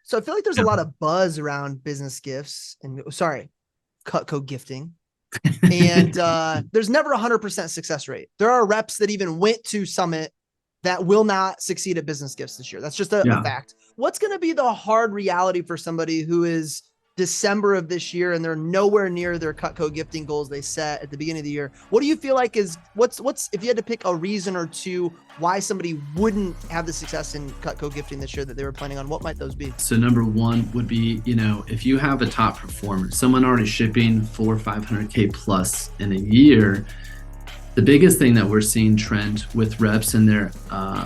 So I feel like there's a Yeah. lot of buzz around business gifts and Cutco gifting. And there's never 100% success rate. There are reps that even went to Summit that will not succeed at business gifts this year. That's just a Yeah. fact. What's going to be the hard reality for somebody who is December of this year and they're nowhere near their Cutco gifting goals they set at the beginning of the year? What do you feel like is what's if you had to pick a reason or two why somebody wouldn't have the success in Cutco gifting this year that they were planning on? What might those be? So number one would be, if you have a top performer, someone already shipping 500K plus in a year, the biggest thing that we're seeing trend with reps and their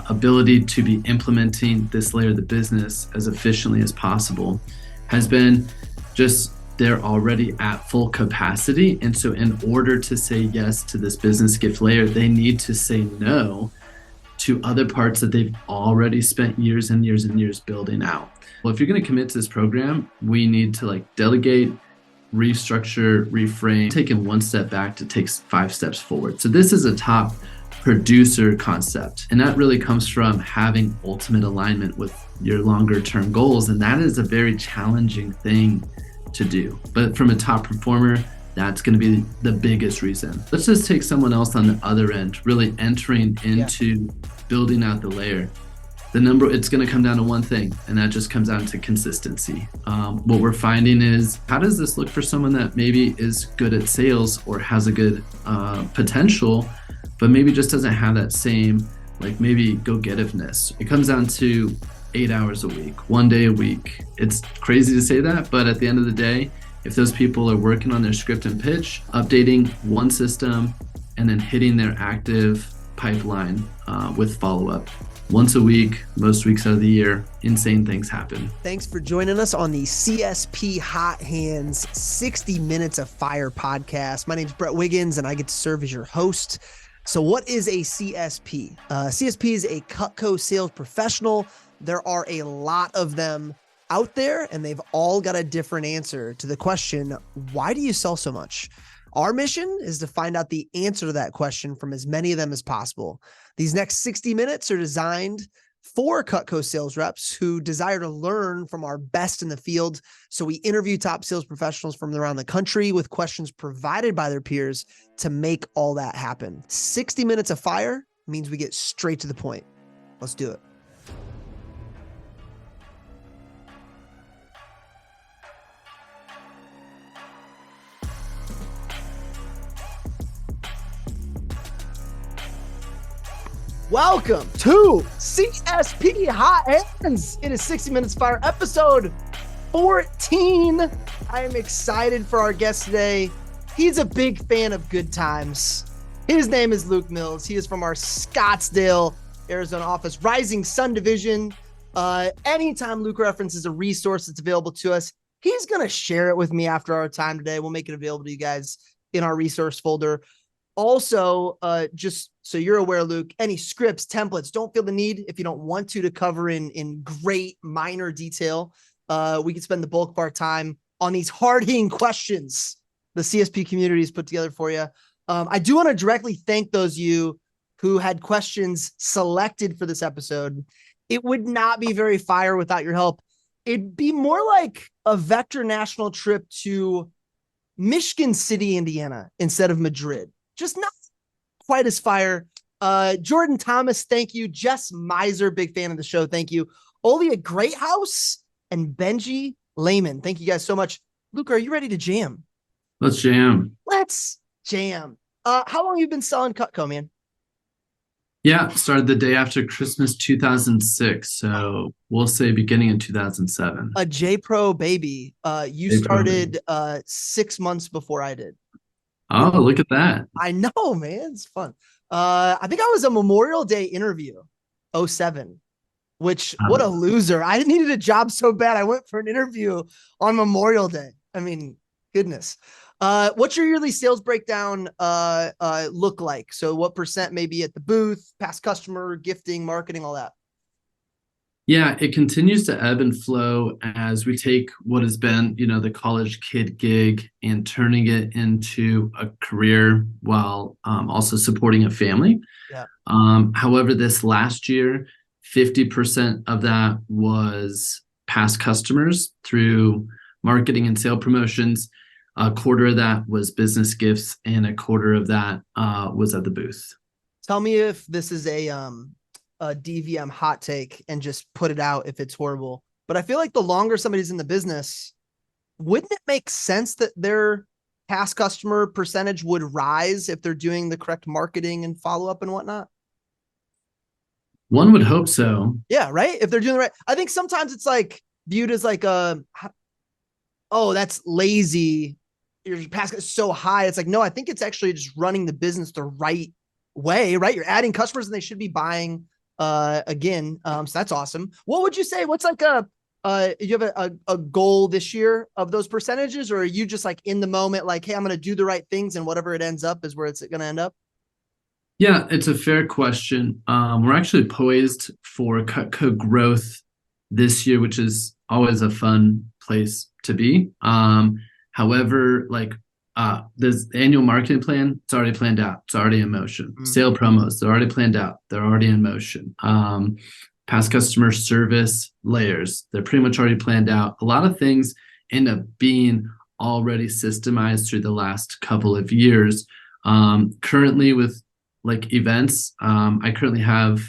ability to be implementing this layer of the business as efficiently as possible has been just they're already at full capacity. And so in order to say yes to this business gift layer, they need to say no to other parts that they've already spent years and years and years building out. Well, if you're going to commit to this program, we need to delegate, restructure, reframe, taking one step back to take 5 steps forward. So this is a top producer concept. And that really comes from having ultimate alignment with your longer term goals. And that is a very challenging thing to do. But from a top performer, that's going to be the biggest reason. Let's just take someone else on the other end, really entering into building out the layer. It's going to come down to one thing, and that just comes down to consistency. What we're finding is, how does this look for someone that maybe is good at sales or has a good potential, but maybe just doesn't have that same, maybe go-getiveness? It comes down to 8 hours a week, 1 day a week. It's crazy to say that, but at the end of the day, if those people are working on their script and pitch, updating one system, and then hitting their active pipeline with follow-up once a week, most weeks out of the year, insane things happen. Thanks for joining us on the CSP Hot Hands 60 Minutes of Fire podcast. My name is Brett Wiggins, and I get to serve as your host. So what is a CSP? CSP is a Cutco sales professional. There are a lot of them out there, and they've all got a different answer to the question, why do you sell so much? Our mission is to find out the answer to that question from as many of them as possible. These next 60 minutes are designed for Cutco sales reps who desire to learn from our best in the field. So we interview top sales professionals from around the country with questions provided by their peers to make all that happen. 60 minutes of fire means we get straight to the point. Let's do it. Welcome to CSP Hot Hands. It is 60 Minutes Fire episode 14. I am excited for our guest today. He's a big fan of good times. His name is Luke Mills. He is from our Scottsdale, Arizona office, Rising Sun Division. Anytime Luke references a resource that's available to us, he's going to share it with me after our time today. We'll make it available to you guys in our resource folder. Also, just so you're aware, Luke, any scripts, templates, don't feel the need if you don't want to cover in great minor detail. We can spend the bulk of our time on these hard-hitting questions the CSP community has put together for you. I do want to directly thank those of you who had questions selected for this episode. It would not be very fire without your help. It'd be more like a Vector National trip to Michigan City, Indiana, instead of Madrid. Just not quite as fire. Jordan Thomas, thank you. Jess Miser, big fan of the show. Thank you. Olia Greathouse and Benji Lehman. Thank you guys so much. Luke, are you ready to jam? Let's jam. Let's jam. How long have you been selling Cutco, man? Yeah, started the day after Christmas 2006. So we'll say beginning in 2007. A J-Pro baby. You started 6 months before I did. Oh, look at that. I know, man. It's fun. I think I was a Memorial Day interview, 07, which what a loser. I needed a job so bad. I went for an interview on Memorial Day. I mean, goodness. What's your yearly sales breakdown look like? So what percent maybe at the booth, past customer, gifting, marketing, all that? Yeah, it continues to ebb and flow as we take what has been, the college kid gig and turning it into a career while also supporting a family. Yeah. However, this last year, 50% of that was past customers through marketing and sale promotions. A quarter of that was business gifts, and a quarter of that was at the booth. Tell me if this is a DVM hot take, and just put it out if it's horrible. But I feel like the longer somebody's in the business, wouldn't it make sense that their past customer percentage would rise if they're doing the correct marketing and follow-up and whatnot? One would hope so. Yeah, right? If they're doing the right. I think sometimes it's like viewed as like oh, that's lazy. Your past is so high. It's like, no, I think it's actually just running the business the right way, right? You're adding customers and they should be buying again. So that's awesome. What would you say? What's like you have a goal this year of those percentages, or are you just like in the moment, like, hey, I'm going to do the right things and whatever it ends up is where it's going to end up? Yeah, it's a fair question. We're actually poised for Cutco growth this year, which is always a fun place to be. However, like this annual marketing plan, it's already planned out. It's already in motion. Sale promos, they're already planned out. They're already in motion. Past customer service layers, they're pretty much already planned out. A lot of things end up being already systemized through the last couple of years. Currently with like events, I currently have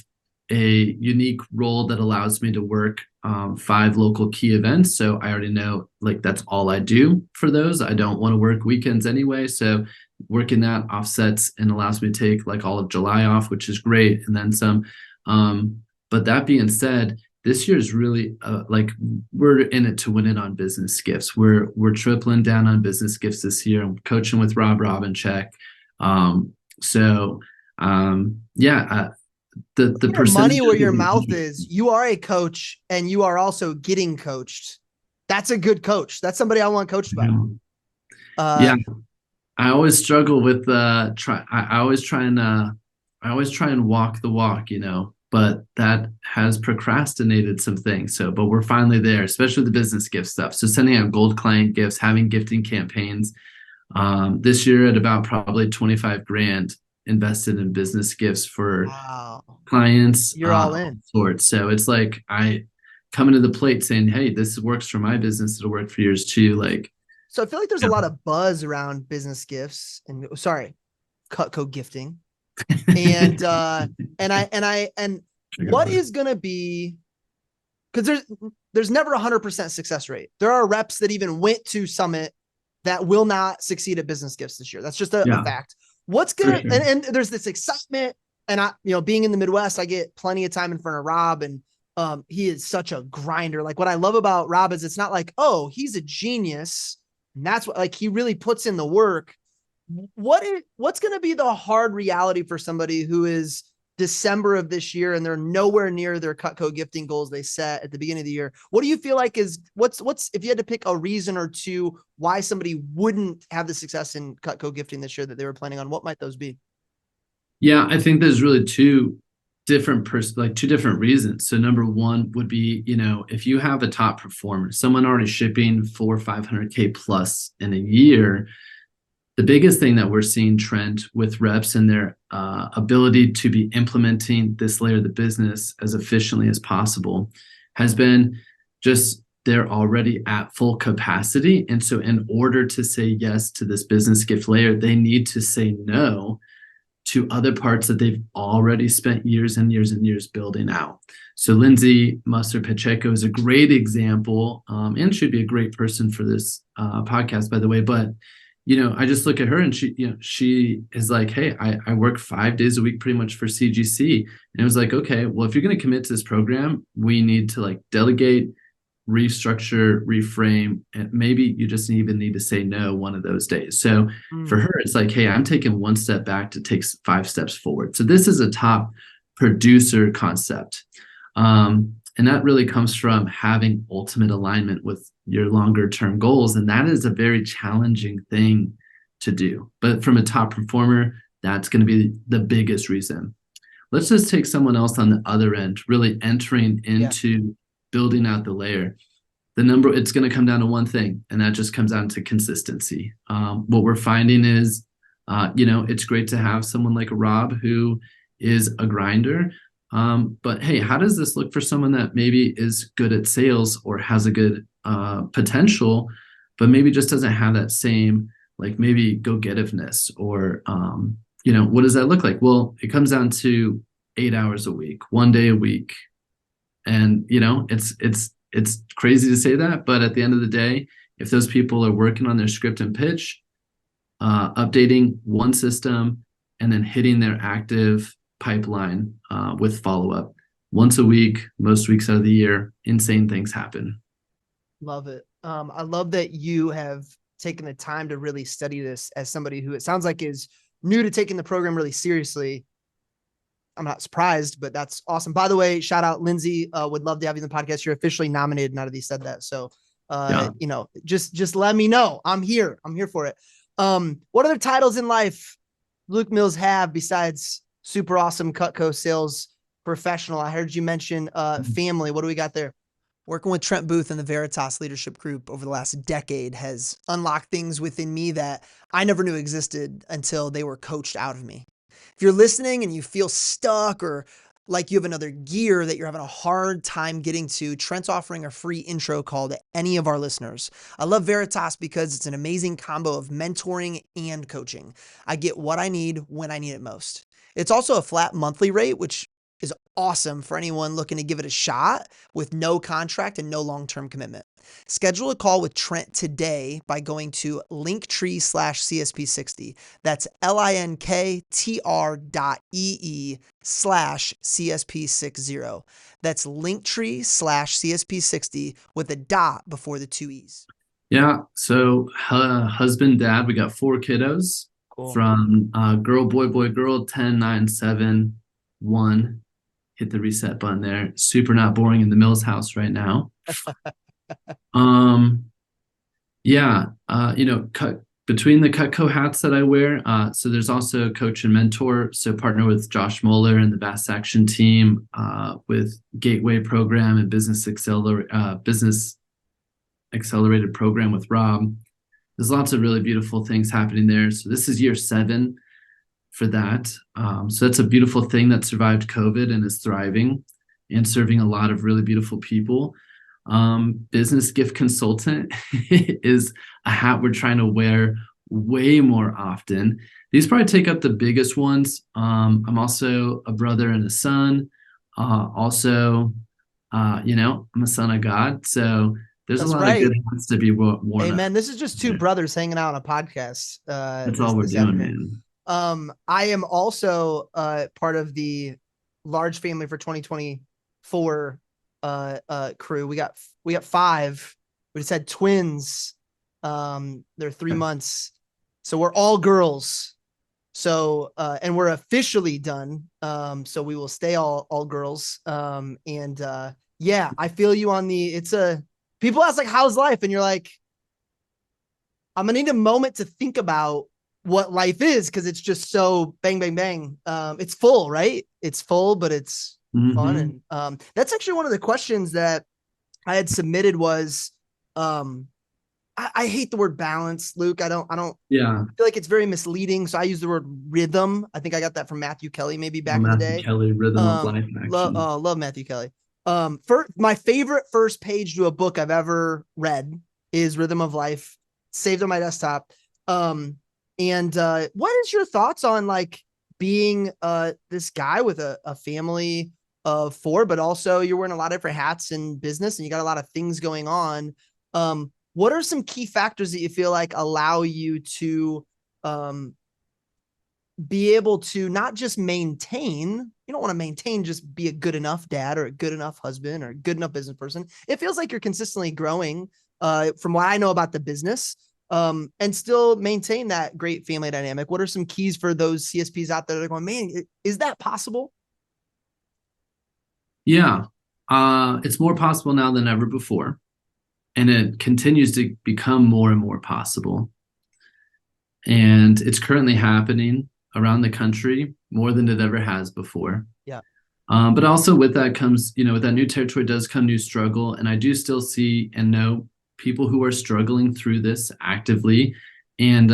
a unique role that allows me to work 5 local key events. So I already know like that's all I do for those. I don't want to work weekends anyway. So working that offsets and allows me to take like all of July off, which is great. And then some. But that being said, this year is really like we're in it to win it on business gifts. We're tripling down on business gifts this year. I'm coaching with Rob Robincheck. The percentage money where your mouth is. You are a coach, and you are also getting coached. That's a good coach. That's somebody I want coached by. Yeah, I always struggle with I always try and walk the walk, but that has procrastinated some things. So, but we're finally there, especially the business gift stuff. So sending out gold client gifts, having gifting campaigns. This year at about probably 25 grand invested in business gifts for clients. You're all in. Sorts. So it's like I coming to the plate saying, hey, this works for my business. It'll work for yours too. Like, so I feel like there's a lot of buzz around business gifts and Cutco gifting. And what is going to be, because there's never 100% success rate. There are reps that even went to Summit that will not succeed at business gifts this year. That's just a fact. What's gonna and there's this excitement, and I, being in the Midwest, I get plenty of time in front of Rob, and he is such a grinder. Like, what I love about Rob is it's not like, oh, he's a genius, and that's what, like, he really puts in the work. What's going to be the hard reality for somebody who is December of this year and they're nowhere near their Cutco gifting goals they set at the beginning of the year? What do you feel like is what's if you had to pick a reason or two why somebody wouldn't have the success in Cutco gifting this year that they were planning on? What might those be? Yeah, I think there's really two different reasons. So number one would be, if you have a top performer, someone already shipping 400 or 500K plus in a year, the biggest thing that we're seeing trend with reps and their ability to be implementing this layer of the business as efficiently as possible has been just they're already at full capacity. And so in order to say yes to this business gift layer, they need to say no to other parts that they've already spent years and years and years building out. So Lindsay Musser Pacheco is a great example, and should be a great person for this podcast, by the way. But I just look at her and she is like, hey, I work 5 days a week pretty much for CGC. And it was like, okay, well, if you're going to commit to this program, we need to like delegate, restructure, reframe, and maybe you just even need to say no one of those days. So for her, it's like, hey, I'm taking one step back to take 5 steps forward. So this is a top producer concept. And that really comes from having ultimate alignment with your longer term goals. And that is a very challenging thing to do. But from a top performer, that's going to be the biggest reason. Let's just take someone else on the other end, really entering into building out the layer. It's going to come down to one thing, and that just comes down to consistency. What we're finding is, it's great to have someone like Rob who is a grinder. But hey, how does this look for someone that maybe is good at sales or has a good potential, but maybe just doesn't have that same like maybe go-getiveness or what does that look like? Well, it comes down to 8 hours a week, 1 day a week, and it's crazy to say that, but at the end of the day, if those people are working on their script and pitch, updating one system, and then hitting their active pipeline with follow-up once a week, most weeks out of the year, insane things happen. Love it. I love that you have taken the time to really study this as somebody who it sounds like is new to taking the program really seriously. I'm not surprised, but that's awesome. By the way, shout out Lindsay. Would love to have you on the podcast. You're officially nominated now that he said that. So, Yeah. Just let me know. I'm here. I'm here for it. What other titles in life Luke Mills have besides super awesome Cutco sales professional? I heard you mention family. What do we got there? Working with Trent Booth and the Veritas Leadership Group over the last decade has unlocked things within me that I never knew existed until they were coached out of me. If you're listening and you feel stuck or like you have another gear that you're having a hard time getting to, Trent's offering a free intro call to any of our listeners. I love Veritas because it's an amazing combo of mentoring and coaching. I get what I need when I need it most. It's also a flat monthly rate, which is awesome for anyone looking to give it a shot with no contract and no long-term commitment. Schedule a call with Trent today by going to linktree/CSP60. That's linktr.ee/CSP60. That's linktree/CSP60 with a dot before the two E's. Yeah. So husband, dad, we got 4 kiddos. Cool. From girl, boy, boy, girl, 10, 9, 7, 1. Hit the reset button there. Super not boring in the Mills house right now. Between the Cutco hats that I wear, so there's also coach and mentor. So partner with Josh Moeller and the Bass Action team with Gateway program and business accelerated program with Rob. There's lots of really beautiful things happening there. So this is year 7 for that. So that's a beautiful thing that survived COVID and is thriving and serving a lot of really beautiful people. Business gift consultant is a hat we're trying to wear way more often. These probably take up the biggest ones. I'm also a brother and a son. I'm a son of God. So there's That's a lot right. of good hats to be worn. Amen. This is just 2 brothers hanging out on a podcast. That's all we're doing, man. I am also part of the large family for 2024 crew. We got 5. We just had twins. They're 3 months. So we're all girls. So and we're officially done. So we will stay all girls. I feel you on people ask like, how's life? And you're like, I'm gonna need a moment to think about what life is, because it's just so bang, bang, bang. It's full, right? It's full, but it's fun. And that's actually one of the questions that I had submitted was, I hate the word balance, Luke. I don't feel like it's very misleading. So I use the word rhythm. I think I got that from Matthew Kelly, maybe back in the day. Matthew Kelly, Rhythm of Life Action. Love Matthew Kelly. My favorite first page to a book I've ever read is Rhythm of Life, saved on my desktop. What is your thoughts on like being this guy with a family of 4, but also you're wearing a lot of different hats in business and you got a lot of things going on. What are some key factors that you feel like allow you to be able to not just maintain, you don't want to maintain, just be a good enough dad or a good enough husband or a good enough business person. It feels like you're consistently growing from what I know about the business. And still maintain that great family dynamic. What are some keys for those CSPs out there that are going, man, is that possible? Yeah. It's more possible now than ever before. And it continues to become more and more possible. And it's currently happening around the country more than it ever has before. Yeah. But also with that comes, with that new territory does come new struggle. And I do still see and know people who are struggling through this actively. And,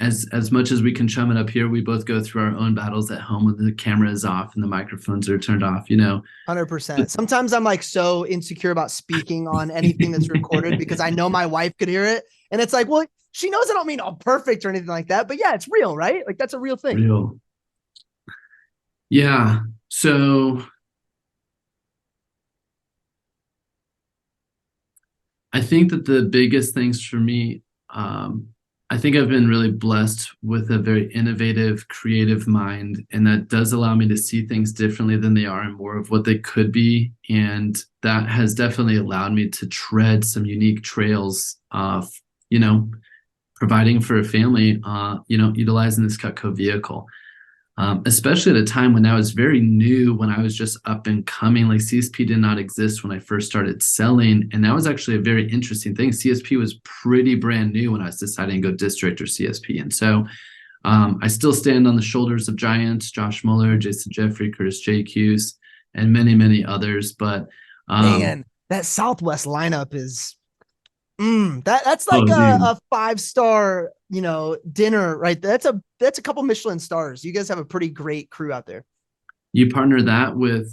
as much as we can chum it up here, we both go through our own battles at home when the camera is off and the microphones are turned off, 100%. Sometimes I'm like so insecure about speaking on anything that's recorded because I know my wife could hear it. And it's like, well, she knows I don't mean all perfect or anything like that, but yeah, it's real, right? Like that's a real thing. Real. Yeah. So I think that the biggest things for me, I think I've been really blessed with a very innovative, creative mind, and that does allow me to see things differently than they are and more of what they could be. And that has definitely allowed me to tread some unique trails of, providing for a family, utilizing this Cutco vehicle. Especially at a time when I was very new, when I was just up and coming. Like CSP did not exist when I first started selling. And that was actually a very interesting thing. CSP was pretty brand new when I was deciding to go district or CSP. And so I still stand on the shoulders of giants, Josh Mueller, Jason Jeffrey, Curtis J. Hughes, and many, many others. But man, that Southwest lineup is that's like a 5-star, dinner, right? That's a couple Michelin stars. You guys have a pretty great crew out there. You partner that with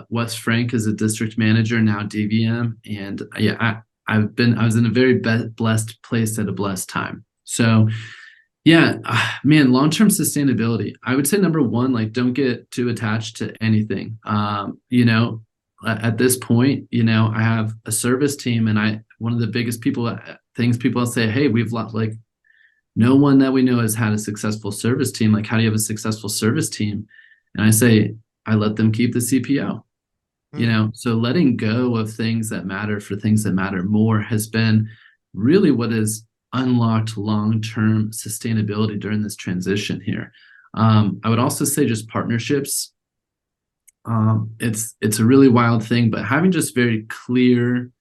Wes Frank as a district manager, now DVM. And yeah, I was in a very blessed place at a blessed time. So yeah, man, long-term sustainability. I would say number one, like don't get too attached to anything. At this point, I have a service team, and one of the biggest things people say, hey, we've lost, like, no one that we know has had a successful service team. Like, how do you have a successful service team? And I say, I let them keep the CPO. So letting go of things that matter for things that matter more has been really what has unlocked long-term sustainability during this transition here. I would also say just partnerships. It's a really wild thing, but having just very clear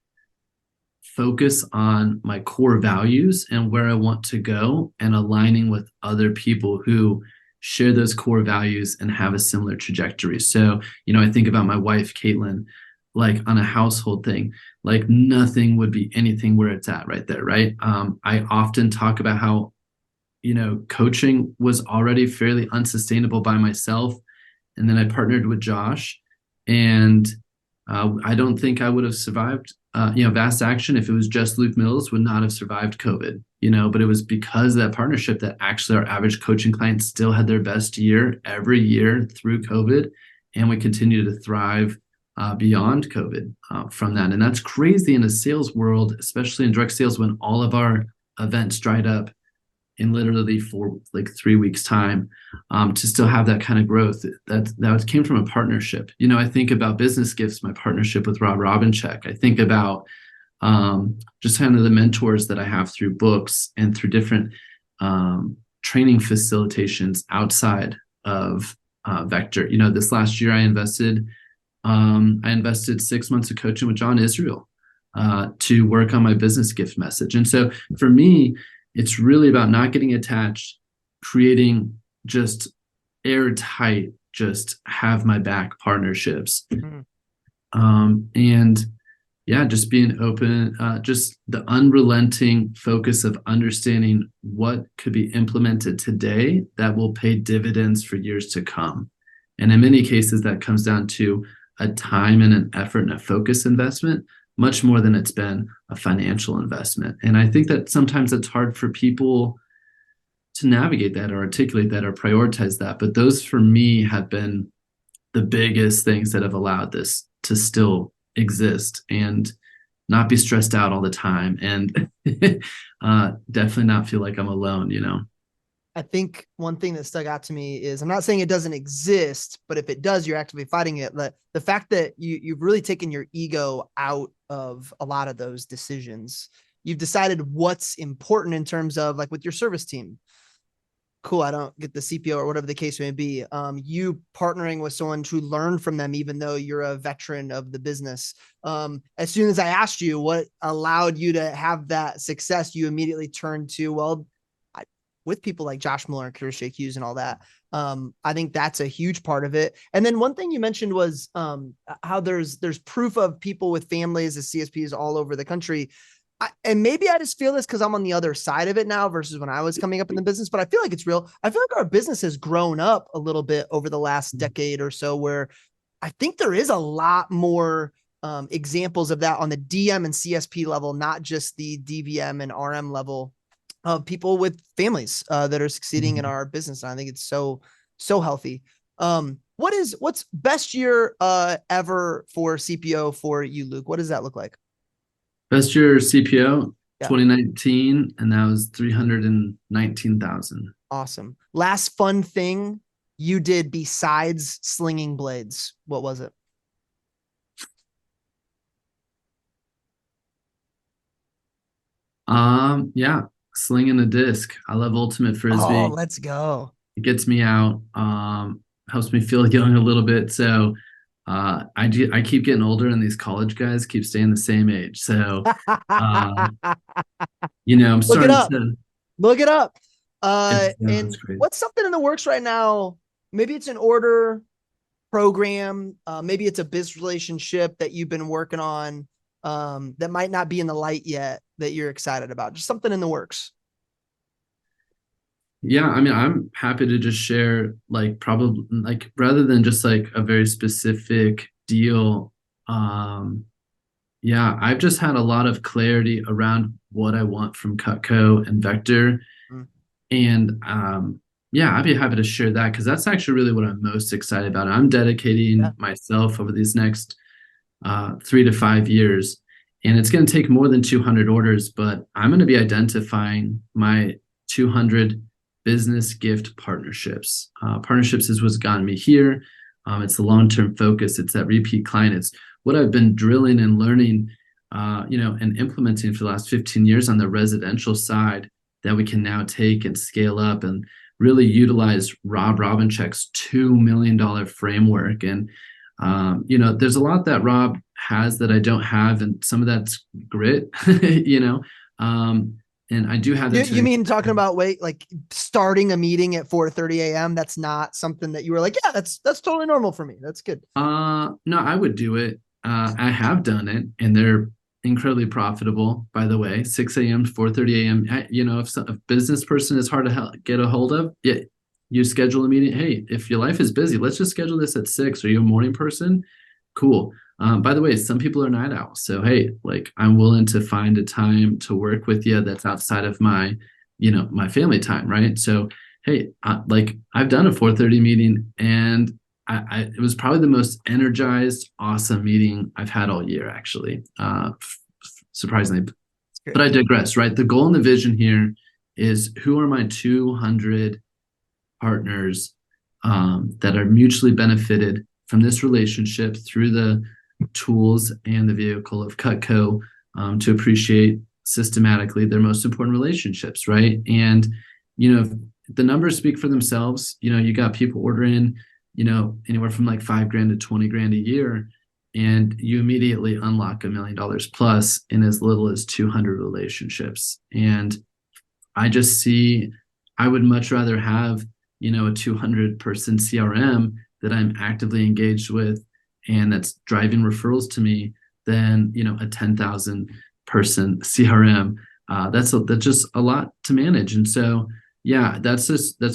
focus on my core values and where I want to go, and aligning with other people who share those core values and have a similar trajectory. So, I think about my wife, Caitlin, like on a household thing, like nothing would be anything where it's at right there, right? I often talk about how, coaching was already fairly unsustainable by myself. And then I partnered with Josh, and I don't think I would have survived, Vast Action, if it was just Luke Mills, would not have survived COVID, but it was because of that partnership that actually our average coaching clients still had their best year every year through COVID. And we continue to thrive beyond COVID from that. And that's crazy in a sales world, especially in direct sales, when all of our events dried up in literally for like 3 weeks time, to still have that kind of growth that came from a partnership. I think about Business Gifts, my partnership with Rob Robinchek. I think about just kind of the mentors that I have through books and through different training facilitations outside of Vector. This last year I invested 6 months of coaching with John Israel to work on my business gift message. And so for me, it's really about not getting attached, creating just airtight, just have my back partnerships. And yeah, just being open, just the unrelenting focus of understanding what could be implemented today that will pay dividends for years to come. And in many cases, that comes down to a time and an effort and a focus investment, much more than it's been a financial investment. And I think that sometimes it's hard for people to navigate that or articulate that or prioritize that. But those for me have been the biggest things that have allowed this to still exist and not be stressed out all the time, and definitely not feel like I'm alone, I think one thing that stuck out to me is, I'm not saying it doesn't exist, but if it does, you're actively fighting it. The fact that you've really taken your ego out of a lot of those decisions. You've decided what's important in terms of, like, with your service team. Cool, I don't get the CPO or whatever the case may be. You partnering with someone to learn from them, even though you're a veteran of the business. As soon as I asked you what allowed you to have that success, you immediately turned to, with people like Josh Mueller and Curtis J. Hughes and all that. I think that's a huge part of it. And then one thing you mentioned was how there's proof of people with families as CSPs all over the country. And maybe I just feel this because I'm on the other side of it now versus when I was coming up in the business, but I feel like it's real. I feel like our business has grown up a little bit over the last decade or so, where I think there is a lot more examples of that on the DM and CSP level, not just the DVM and RM level, of people with families that are succeeding in our business. And I think it's so healthy. What's best year ever for CPO for you, Luke? What does that look like? Best year CPO, Yeah. 2019, and that was 319,000. Awesome. Last fun thing you did besides slinging blades, what was it? Yeah, slinging a disc. I love ultimate frisbee. Oh, let's go. It gets me out, helps me feel young a little bit. So I keep getting older, and these college guys keep staying the same age. So I'm Look it starting up. to Look it up. it's And great. what's something in the works right now? Maybe it's an order program. Maybe it's a business relationship that you've been working on that might not be in the light yet that you're excited about. Just something in the works. Yeah, I mean, I'm happy to just share, like, probably, like, rather than just like a very specific deal. Yeah, I've just had a lot of clarity around what I want from Cutco and Vector. Mm. And yeah, I'd be happy to share that because that's actually really what I'm most excited about. I'm dedicating myself over these next 3 to 5 years. And it's going to take more than 200 orders, but I'm going to be identifying my 200 business gift partnerships. Partnerships is what's gotten me here. It's the long-term focus. It's that repeat client. It's what I've been drilling and learning, and implementing for the last 15 years on the residential side that we can now take and scale up and really utilize Rob Robincheck's $2 million framework. And, there's a lot that Rob has that I don't have, and some of that's grit, and I do have that. You mean talking about like starting a meeting at 4:30 a.m.? That's not something that you were like, yeah, that's totally normal for me. That's good. No, I would do it. I have done it, and they're incredibly profitable, by the way. 6 a.m. 4:30 a.m. If a business person is hard to get a hold of, yeah, you schedule a meeting. Hey, if your life is busy, let's just schedule this at 6. Are you a morning person? Cool. By the way, some people are night owls. So, hey, like, I'm willing to find a time to work with you that's outside of my, my family time, right? So, hey, I've done a 4:30 meeting, and it was probably the most energized, awesome meeting I've had all year, actually, surprisingly. But I digress, right? The goal and the vision here is, who are my 200 partners that are mutually benefited from this relationship through the tools and the vehicle of Cutco, to appreciate systematically their most important relationships, right? And, the numbers speak for themselves. You got people ordering, anywhere from like $5,000 to $20,000 a year, and you immediately unlock $1 million plus in as little as 200 relationships. And I just see, I would much rather have, a 200 person CRM that I'm actively engaged with and that's driving referrals to me than, a 10,000 person CRM. That's just a lot to manage. And so, yeah, that's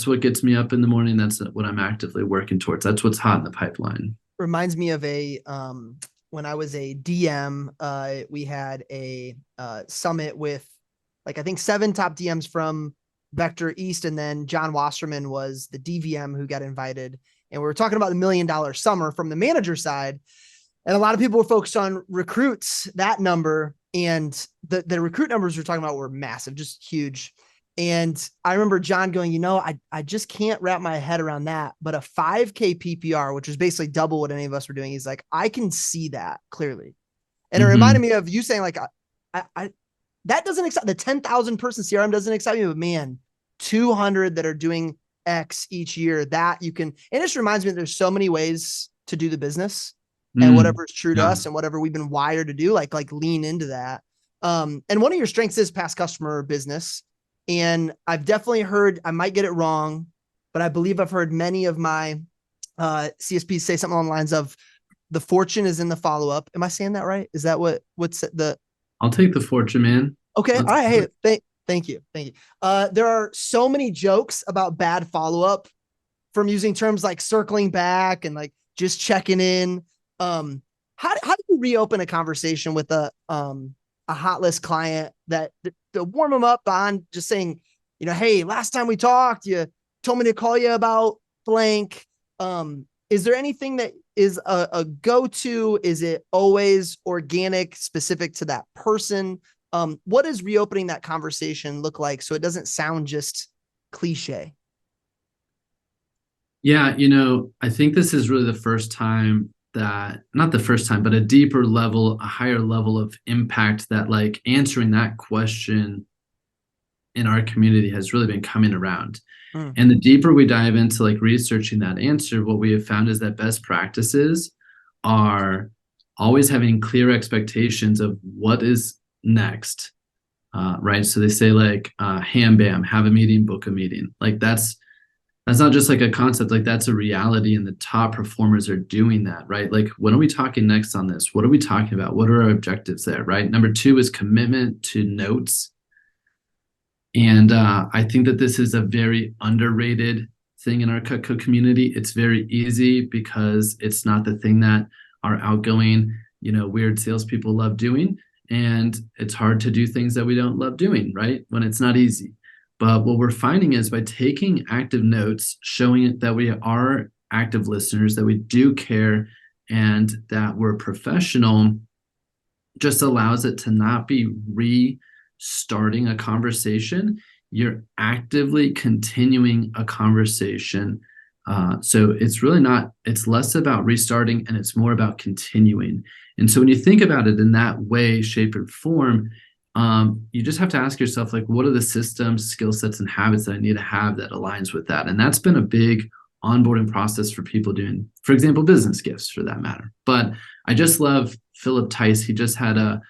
what gets me up in the morning. That's what I'm actively working towards. That's what's hot in the pipeline. Reminds me of when I was a DM, we had a summit with, like, I think 7 top DMs from Vector East, and then John Wasserman was the DVM who got invited. And we were talking about the $1 million summer from the manager side. And a lot of people were focused on recruits, that number. And the recruit numbers we're talking about were massive, just huge. And I remember John going, I just can't wrap my head around that. But a 5K PPR, which was basically double what any of us were doing, he's like, I can see that clearly. And it reminded me of you saying, like, I that doesn't excite, the 10,000 person CRM doesn't excite me, but man, 200 that are doing X each year, that you can, and it just reminds me that there's so many ways to do the business, and whatever is true to us and whatever we've been wired to do, like lean into that. And one of your strengths is past customer business. And I've definitely heard, I might get it wrong, but I believe I've heard many of my CSPs say something along the lines of, the fortune is in the follow-up. Am I saying that right? Is that what's the I'll take the fortune, man. Okay. All Let's right. do it. Hey, thank you. Thank you. There are so many jokes about bad follow-up from using terms like circling back and like just checking in. How do you reopen a conversation with a hot list client that to warm them up on just saying, hey, last time we talked, you told me to call you about blank. Is there anything that is a go-to? Is it always organic, specific to that person? What does reopening that conversation look like so it doesn't sound just cliche? Yeah, I think this is really the first time that, not the first time, but a deeper level, a higher level of impact that like answering that question in our community has really been coming around. And the deeper we dive into like researching that answer, what we have found is that best practices are always having clear expectations of what is next. Right. So they say like ham bam, have a meeting, book a meeting. Like that's not just like a concept, like that's a reality, and the top performers are doing that, right? Like, when are we talking next on this? What are we talking about? What are our objectives there, right? Number two is commitment to notes. And I think that this is a very underrated thing in our Cutco community. It's very easy because it's not the thing that our outgoing, weird salespeople love doing. And it's hard to do things that we don't love doing, right? When it's not easy. But what we're finding is by taking active notes, showing that we are active listeners, that we do care, and that we're professional, just allows it to not be restarting a conversation. You're actively continuing a conversation. So it's really not, it's less about restarting and it's more about continuing. And so when you think about it in that way, shape, or form, you just have to ask yourself, like, what are the systems, skill sets, and habits that I need to have that aligns with that? And that's been a big onboarding process for people doing, for example, business gifts for that matter. But I just love Philip Tice. He just had a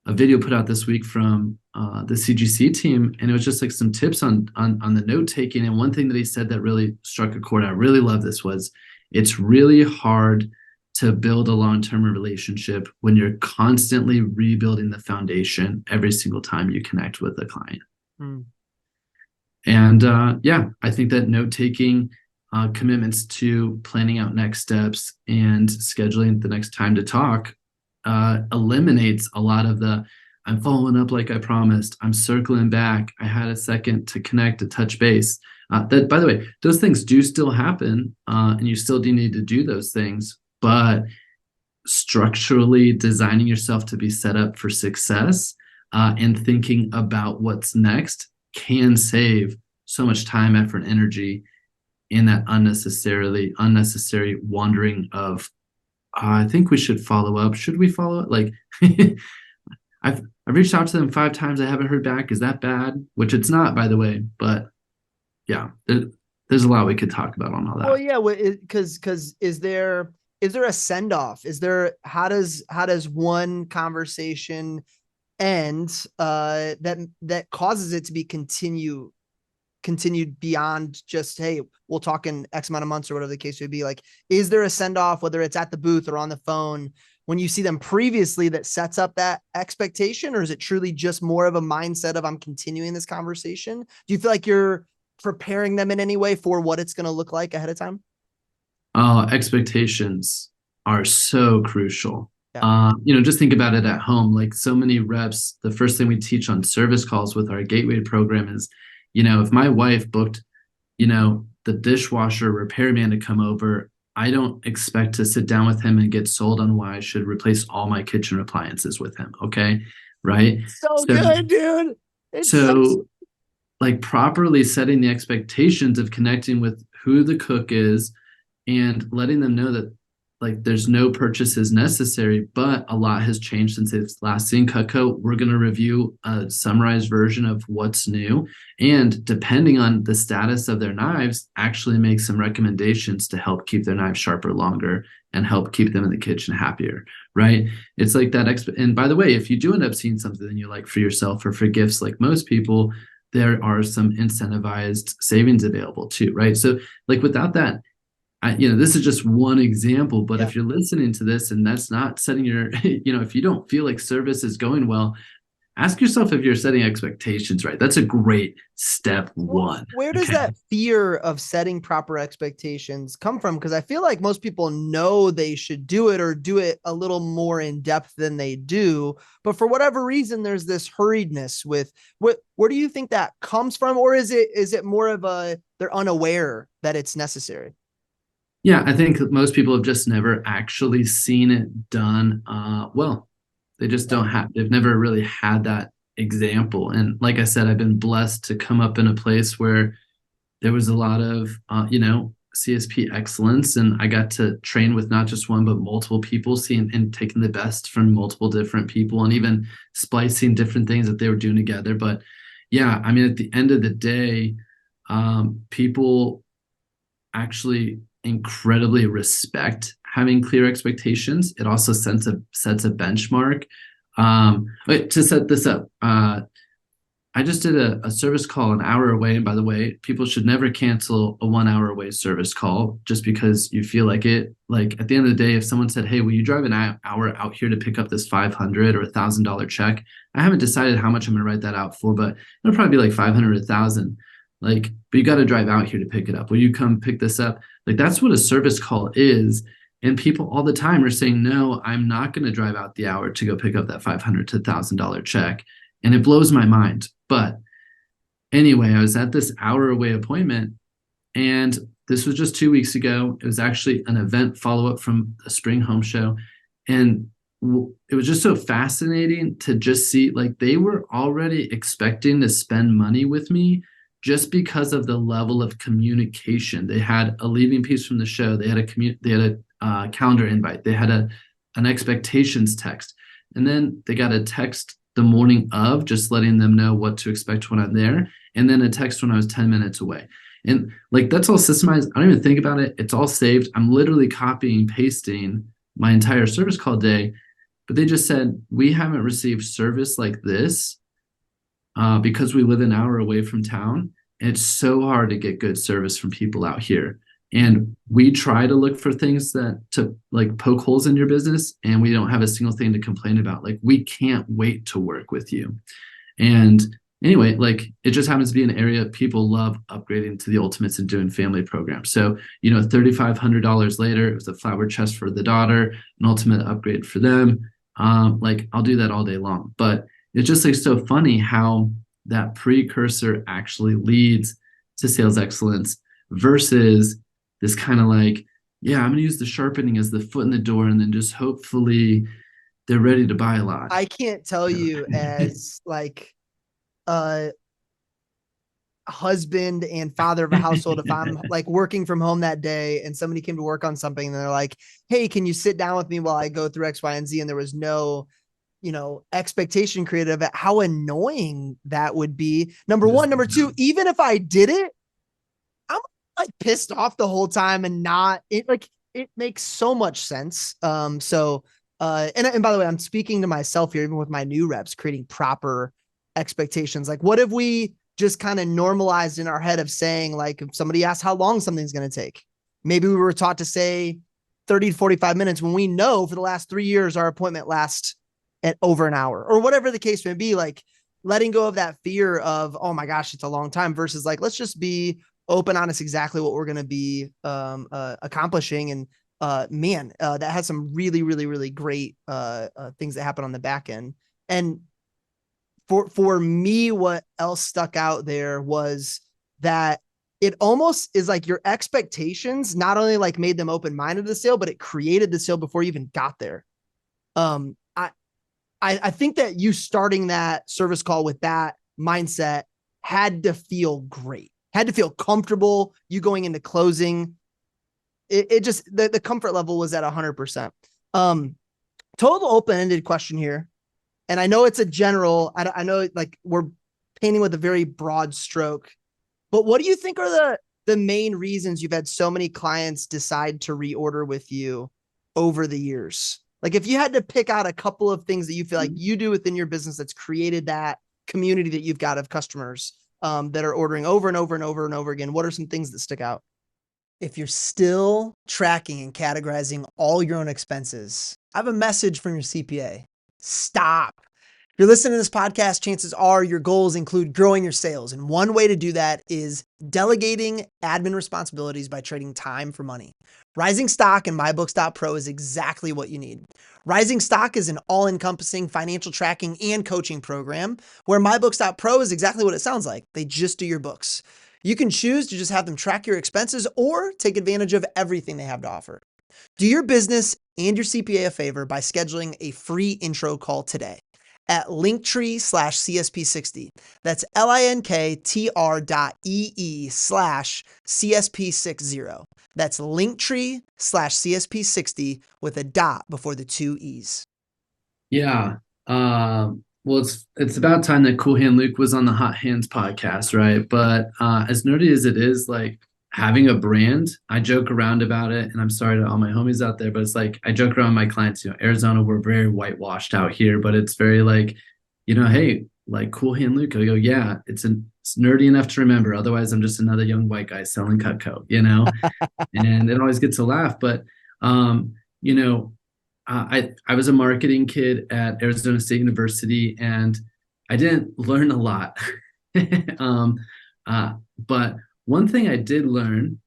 video put out this week from the CGC team, and it was just like some tips on the note taking. And one thing that he said that really struck a chord, I really love this, was it's really hard to build a long-term relationship when you're constantly rebuilding the foundation every single time you connect with a client. And I think that note-taking, commitments to planning out next steps and scheduling the next time to talk eliminates a lot of the, I'm following up like I promised, I'm circling back, I had a second to connect, to touch base. That, by the way, those things do still happen, and you still do need to do those things. But structurally designing yourself to be set up for success and thinking about what's next can save so much time, effort, and energy in that unnecessary wandering of, I think we should follow up. Should we follow it? Like, I've reached out to them 5 times. I haven't heard back. Is that bad? Which it's not, by the way. But yeah, there's a lot we could talk about on all that. Well, yeah, because is there a send off? How does one conversation end that causes it to be continued beyond just, hey, we'll talk in X amount of months or whatever the case would be? Like, is there a send off, whether it's at the booth or on the phone, when you see them previously, that sets up that expectation? Or is it truly just more of a mindset of, I'm continuing this conversation? Do you feel like you're preparing them in any way for what it's going to look like ahead of time? Expectations are so crucial. Yeah. Just think about it at home. Like, so many reps, the first thing we teach on service calls with our gateway program is, if my wife booked, the dishwasher repairman to come over, I don't expect to sit down with him and get sold on why I should replace all my kitchen appliances with him. Okay. Right. So good, dude. So like, properly setting the expectations of connecting with who the cook is and letting them know that, like, there's no purchases necessary, but a lot has changed since it's last seen Cutco. We're going to review a summarized version of what's new, and depending on the status of their knives, actually make some recommendations to help keep their knives sharper longer and help keep them in the kitchen happier, right? It's like that. And by the way, if you do end up seeing something that you like for yourself or for gifts, like most people, there are some incentivized savings available too, right? So like, without that this is just one example, but Yeah. if you're listening to this and that's not setting your, if you don't feel like service is going well, ask yourself if you're setting expectations right. That's a great step one. Where does Okay. that fear of setting proper expectations come from? Because I feel like most people know they should do it or do it a little more in depth than they do. But for whatever reason, there's this hurriedness with where do you think that comes from? Or is it more of they're unaware that it's necessary? Yeah, I think most people have just never actually seen it done well. They just don't have, they've never really had that example. And like I said, I've been blessed to come up in a place where there was a lot of, CSP excellence. And I got to train with not just one, but multiple people, seeing and taking the best from multiple different people and even splicing different things that they were doing together. But yeah, I mean, at the end of the day, people actually incredibly respect having clear expectations. It also sets a benchmark. To set this up, I just did a service call an hour away. And by the way, people should never cancel a 1 hour away service call just because you feel like it. Like at the end of the day, if someone said, "Hey, will you drive an hour out here to pick up this $500 or $1,000 check?" I haven't decided how much I'm going to write that out for, but it'll probably be like 500 or 1,000. Like, but you got to drive out here to pick it up. Will you come pick this up? Like, that's what a service call is. And people all the time are saying, "No, I'm not going to drive out the hour to go pick up that $500 to $1,000 check." And it blows my mind. But anyway, I was at this hour away appointment, and this was just 2 weeks ago. It was actually an event follow up from a spring home show. And it was just so fascinating to just see, like, they were already expecting to spend money with me just because of the level of communication. They had a leaving piece from the show. They had a calendar invite. They had an expectations text. And then they got a text the morning of, just letting them know what to expect when I'm there. And then a text when I was 10 minutes away. And like, that's all systemized. I don't even think about it. It's all saved. I'm literally copying, pasting my entire service call day. But they just said, "We haven't received service like this because we live an hour away from town. And it's so hard to get good service from people out here. And we try to look for things to like poke holes in your business, and we don't have a single thing to complain about. Like, we can't wait to work with you." And anyway, like, it just happens to be an area people love upgrading to the ultimates and doing family programs. So, $3,500 later, it was a flower chest for the daughter, an ultimate upgrade for them. Like, I'll do that all day long. But it's just like so funny how that precursor actually leads to sales excellence versus this kind of like, yeah, I'm going to use the sharpening as the foot in the door, and then just hopefully they're ready to buy a lot. I can't tell you as like a husband and father of a household, if I'm like working from home that day and somebody came to work on something and they're like, "Hey, can you sit down with me while I go through X, Y, and Z?" And there was no expectation created of it, how annoying that would be. Number one. Number two, even if I did it, I'm like pissed off the whole time and it makes so much sense. And by the way, I'm speaking to myself here, even with my new reps, creating proper expectations. Like, what if we just kind of normalized in our head of saying, like, if somebody asks how long something's going to take, maybe we were taught to say 30 to 45 minutes when we know for the last 3 years, our appointment lasts at over an hour, or whatever the case may be. Like, letting go of that fear of, "Oh my gosh, it's a long time," versus like, let's just be open, honest, exactly what we're going to be accomplishing. And that has some really, really, really great things that happen on the back end. And for me, what else stuck out there was that it almost is like your expectations not only like made them open-minded to the sale, but it created the sale before you even got there. I think that you starting that service call with that mindset had to feel great, had to feel comfortable. You going into closing, it just, the comfort level was at 100%. Total open-ended question here. And I know it's a general, I know like we're painting with a very broad stroke, but what do you think are the main reasons you've had so many clients decide to reorder with you over the years? Like, if you had to pick out a couple of things that you feel like you do within your business that's created that community that you've got of customers that are ordering over and over and over and over again, what are some things that stick out? If you're still tracking and categorizing all your own expenses, I have a message from your CPA. Stop. If you're listening to this podcast, chances are your goals include growing your sales. And one way to do that is delegating admin responsibilities by trading time for money. Rising Stock and MyBooks.pro is exactly what you need. Rising Stock is an all-encompassing financial tracking and coaching program where MyBooks.pro is exactly what it sounds like. They just do your books. You can choose to just have them track your expenses or take advantage of everything they have to offer. Do your business and your CPA a favor by scheduling a free intro call today at linktree/CSP60. That's linktr.ee/CSP60. That's linktree/CSP60 with a dot before the two E's. Yeah. Well, it's about time that Cool Hand Luke was on the Hot Hands podcast, right? But as nerdy as it is, like having a brand, I joke around about it, and I'm sorry to all my homies out there, but it's like I joke around with my clients. Arizona, we're very whitewashed out here, but it's very like, hey, like Cool Hand Luke. I go, yeah, it's nerdy enough to remember. Otherwise, I'm just another young white guy selling Cutco, and it always gets a laugh. But I was a marketing kid at Arizona State University, and I didn't learn a lot. But one thing I did learn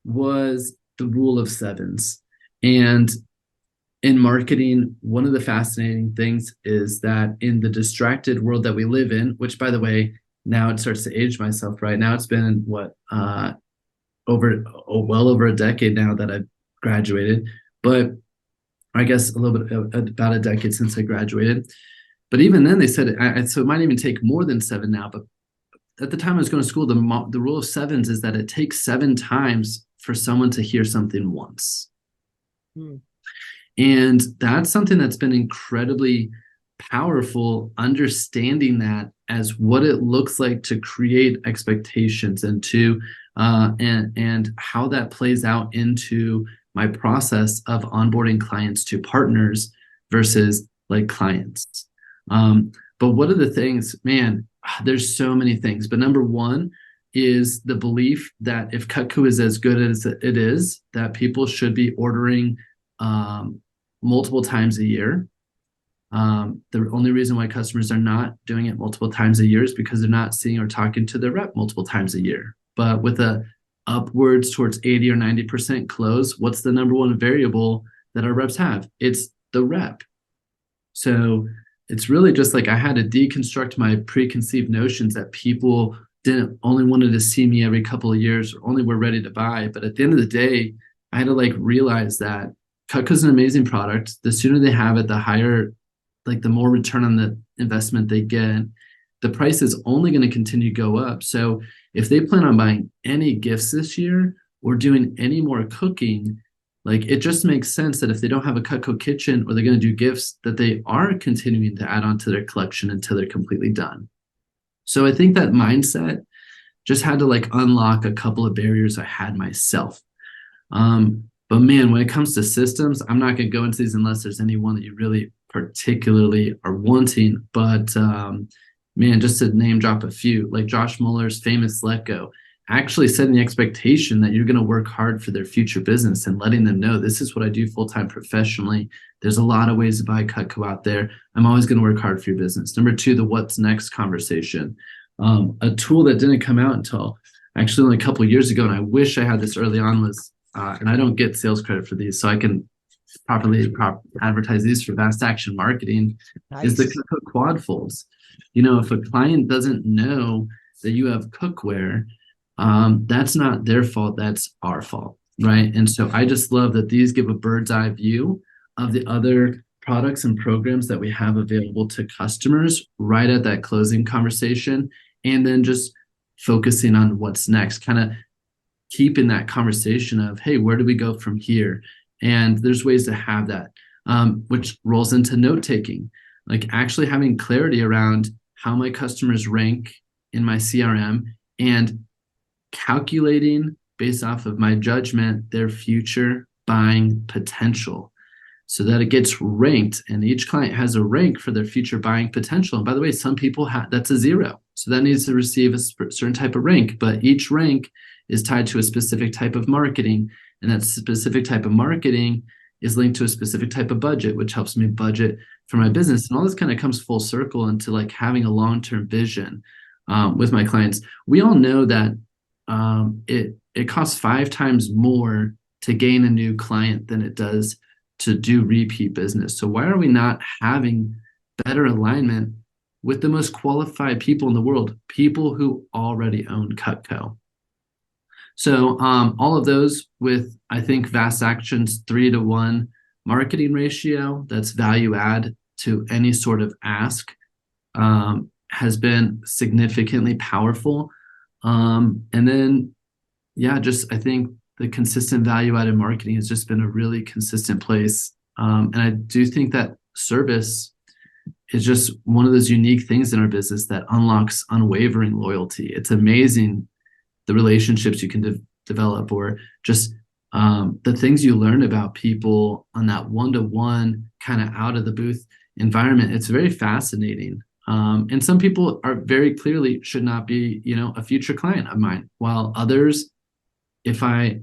was the rule of sevens. And in marketing, one of the fascinating things is that in the distracted world that we live in, which, by the way, now it starts to age myself, right? Now it's been well over a decade now that I've graduated, but I guess a little bit about a decade since I graduated. But even then they said, so it might even take more than 7 now, but at the time I was going to school, the rule of sevens is that it takes 7 times for someone to hear something once. And that's something that's been incredibly powerful, understanding that as what it looks like to create expectations and to and how that plays out into my process of onboarding clients to partners versus like clients. But what are the things, man, there's so many things, but number one is the belief that if Cutco is as good as it is, that people should be ordering multiple times a year. The only reason why customers are not doing it multiple times a year is because they're not seeing or talking to their rep multiple times a year. But with a upwards towards 80 or 90% close, what's the number one variable that our reps have? It's the rep. So it's really just like I had to deconstruct my preconceived notions that people didn't only wanted to see me every couple of years or only were ready to buy. But at the end of the day, I had to like realize that Cutco's an amazing product. The sooner they have it, the higher, like the more return on the investment they get. The price is only going to continue to go up. So if they plan on buying any gifts this year or doing any more cooking, like it just makes sense that if they don't have a Cutco kitchen or they're going to do gifts, that they are continuing to add on to their collection until they're completely done. So I think that mindset just had to like unlock a couple of barriers I had myself. But man, when it comes to systems, I'm not going to go into these unless there's any one that you really particularly are wanting. But man, just to name drop a few, like Josh Muller's famous Let Go, actually setting the expectation that you're going to work hard for their future business and letting them know this is what I do full-time professionally. There's a lot of ways to buy Cutco out there. I'm always going to work hard for your business. Number 2, the what's next conversation. A tool that didn't come out until actually only a couple of years ago, and I wish I had this early on, was, and I don't get sales credit for these, so I can properly advertise these for Fast Action Marketing, nice. Is the Cutco quad folds. If a client doesn't know that you have cookware, that's not their fault, that's our fault, right? And so I just love that these give a bird's eye view of the other products and programs that we have available to customers right at that closing conversation, and then just focusing on what's next, kind of keeping that conversation of, hey, where do we go from here? And there's ways to have that, which rolls into note-taking, like actually having clarity around how my customers rank in my CRM and calculating based off of my judgment their future buying potential so that it gets ranked, and each client has a rank for their future buying potential. And by the way, some people that's a 0. So that needs to receive a certain type of rank, but each rank is tied to a specific type of marketing, and that specific type of marketing is linked to a specific type of budget, which helps me budget for my business. And all this kind of comes full circle into like having a long-term vision with my clients. We all know that it costs 5 times more to gain a new client than it does to do repeat business. So why are we not having better alignment with the most qualified people in the world, people who already own Cutco? So all of those with, I think, Vast Action's 3-to-1 marketing ratio, that's value add to any sort of ask, has been significantly powerful. And then, yeah, just I think the consistent value added marketing has just been a really consistent place. And I do think that service is just one of those unique things in our business that unlocks unwavering loyalty. It's amazing the relationships you can develop, or just the things you learn about people on that one-to-one kind of out of the booth environment. It's very fascinating. And some people are very clearly should not be, a future client of mine, while others, if I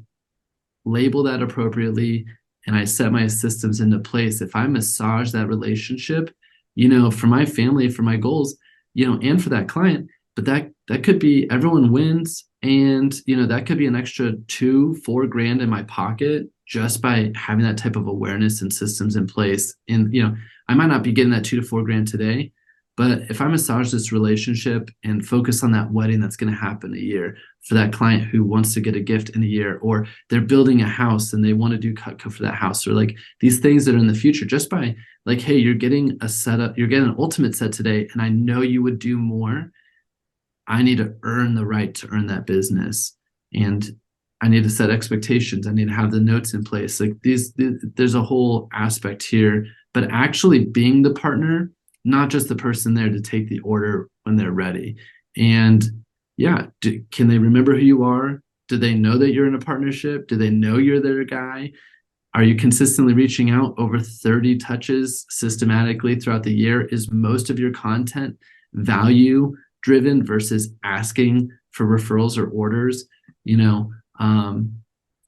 label that appropriately and I set my systems into place, if I massage that relationship, for my family, for my goals, and for that client, but that could be everyone wins. And, that could be an extra $2-4 grand in my pocket just by having that type of awareness and systems in place. And, I might not be getting that 2-4 grand today, but if I massage this relationship and focus on that wedding that's going to happen a year for that client who wants to get a gift in a year, or they're building a house and they want to do Cutco for that house, or like these things that are in the future, just by like, hey, you're getting a setup, you're getting an ultimate set today, and I know you would do more. I need to earn the right to earn that business. And I need to set expectations. I need to have the notes in place. Like there's a whole aspect here, but actually being the partner, not just the person there to take the order when they're ready. And yeah, can they remember who you are? Do they know that you're in a partnership? Do they know you're their guy? Are you consistently reaching out over 30 touches systematically throughout the year? Is most of your content value driven versus asking for referrals or orders?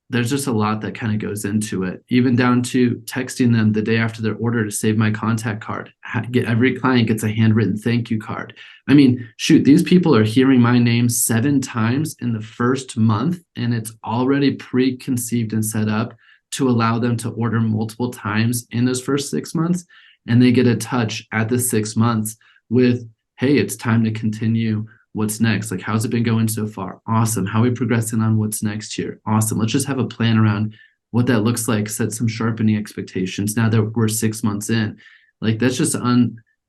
There's just a lot that kind of goes into it, even down to texting them the day after their order to save my contact card. Every client gets a handwritten thank you card. I mean, shoot, these people are hearing my name 7 times in the first month, and it's already preconceived and set up to allow them to order multiple times in those first 6 months. And they get a touch at the 6 months with, hey, it's time to continue. What's next? Like, how's it been going so far? Awesome. How are we progressing on what's next here? Awesome. Let's just have a plan around what that looks like. Set some sharpening expectations now that we're 6 months in. Like, that's just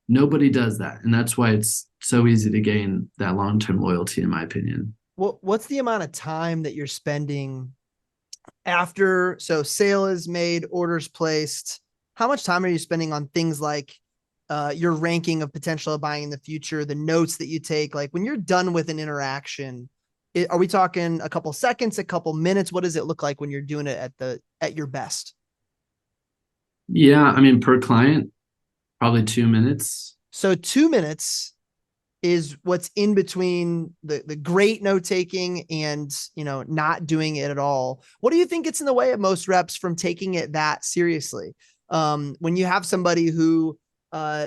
nobody does that. And that's why it's so easy to gain that long-term loyalty, in my opinion. What's the amount of time that you're spending after? So sale is made, orders placed. How much time are you spending on things like your ranking of potential of buying in the future, the notes that you take? Like when you're done with an interaction, are we talking a couple seconds, a couple minutes? What does it look like when you're doing it at your best? Yeah. I mean, per client, probably 2 minutes. So 2 minutes is what's in between the great note taking and, not doing it at all. What do you think gets in the way of most reps from taking it that seriously? When you have somebody who,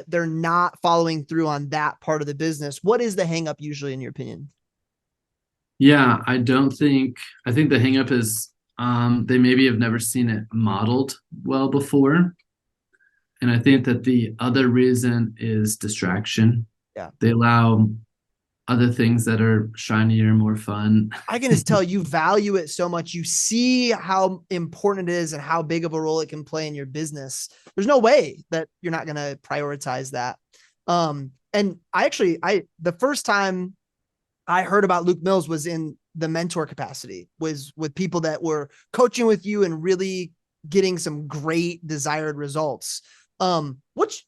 they're not following through on that part of the business, what is the hang up usually, in your opinion? Yeah, I think the hang up is they maybe have never seen it modeled well before. And I think that the other reason is distraction. Yeah. They allow other things that are shinier, more fun. I can just tell you value it so much. You see how important it is and how big of a role it can play in your business. There's no way that you're not going to prioritize that. And the first time I heard about Luke Mills was in the mentor capacity, was with people that were coaching with you and really getting some great desired results. What's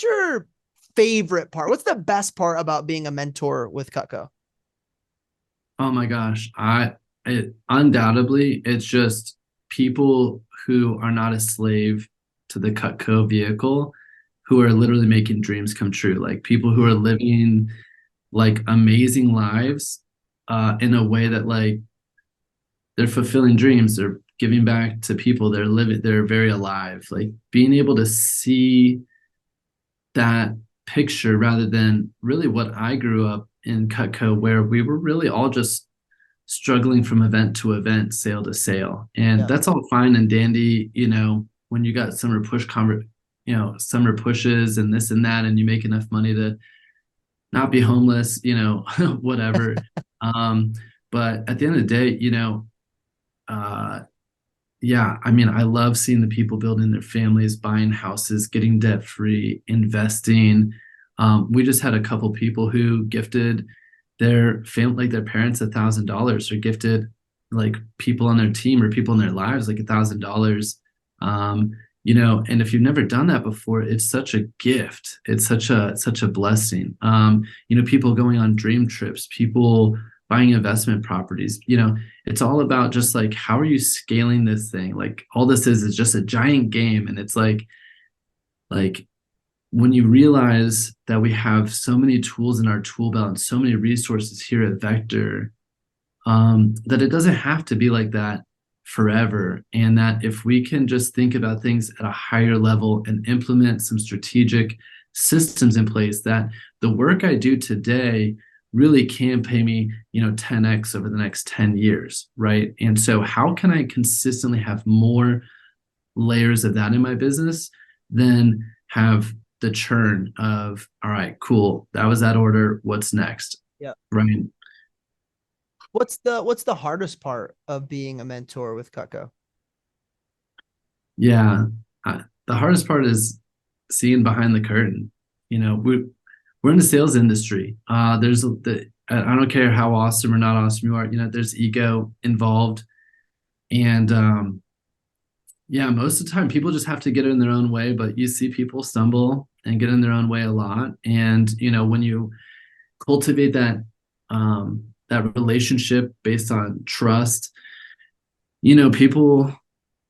your favorite part? What's the best part about being a mentor with Cutco? Oh my gosh. Undoubtedly, it's just people who are not a slave to the Cutco vehicle, who are literally making dreams come true. Like people who are living like amazing lives in a way that like they're fulfilling dreams, they're giving back to people, they're very alive. Like being able to see that picture rather than really what I grew up in Cutco, where we were really all just struggling from event to event, sale to sale. And Yeah. that's all fine and dandy, when you got summer pushes and this and that, and you make enough money to not be homeless, whatever. um, but at the end of the day, uh, yeah, I mean, I love seeing the people building their families, buying houses, getting debt free, investing. We just had a couple people who gifted their family, like their parents, $1,000, or gifted like people on their team or people in their lives like $1,000. And if you've never done that before, it's such a gift. It's such a blessing. People going on dream trips, people buying investment properties. It's all about just like, how are you scaling this thing? Like all this is just a giant game. And it's like when you realize that we have so many tools in our tool belt and so many resources here at Vector, that it doesn't have to be like that forever. And that if we can just think about things at a higher level and implement some strategic systems in place, that the work I do today really can pay me, 10x over the next 10 years, right? And so how can I consistently have more layers of that in my business than have the churn of, all right, cool, that was that order, what's next? Yeah. Right. What's the hardest part of being a mentor with Cutco? Yeah. The hardest part is seeing behind the curtain. We're in the sales industry. I don't care how awesome or not awesome you are, there's ego involved. And yeah, most of the time people just have to get in their own way, but you see people stumble and get in their own way a lot. And, when you cultivate that relationship based on trust, people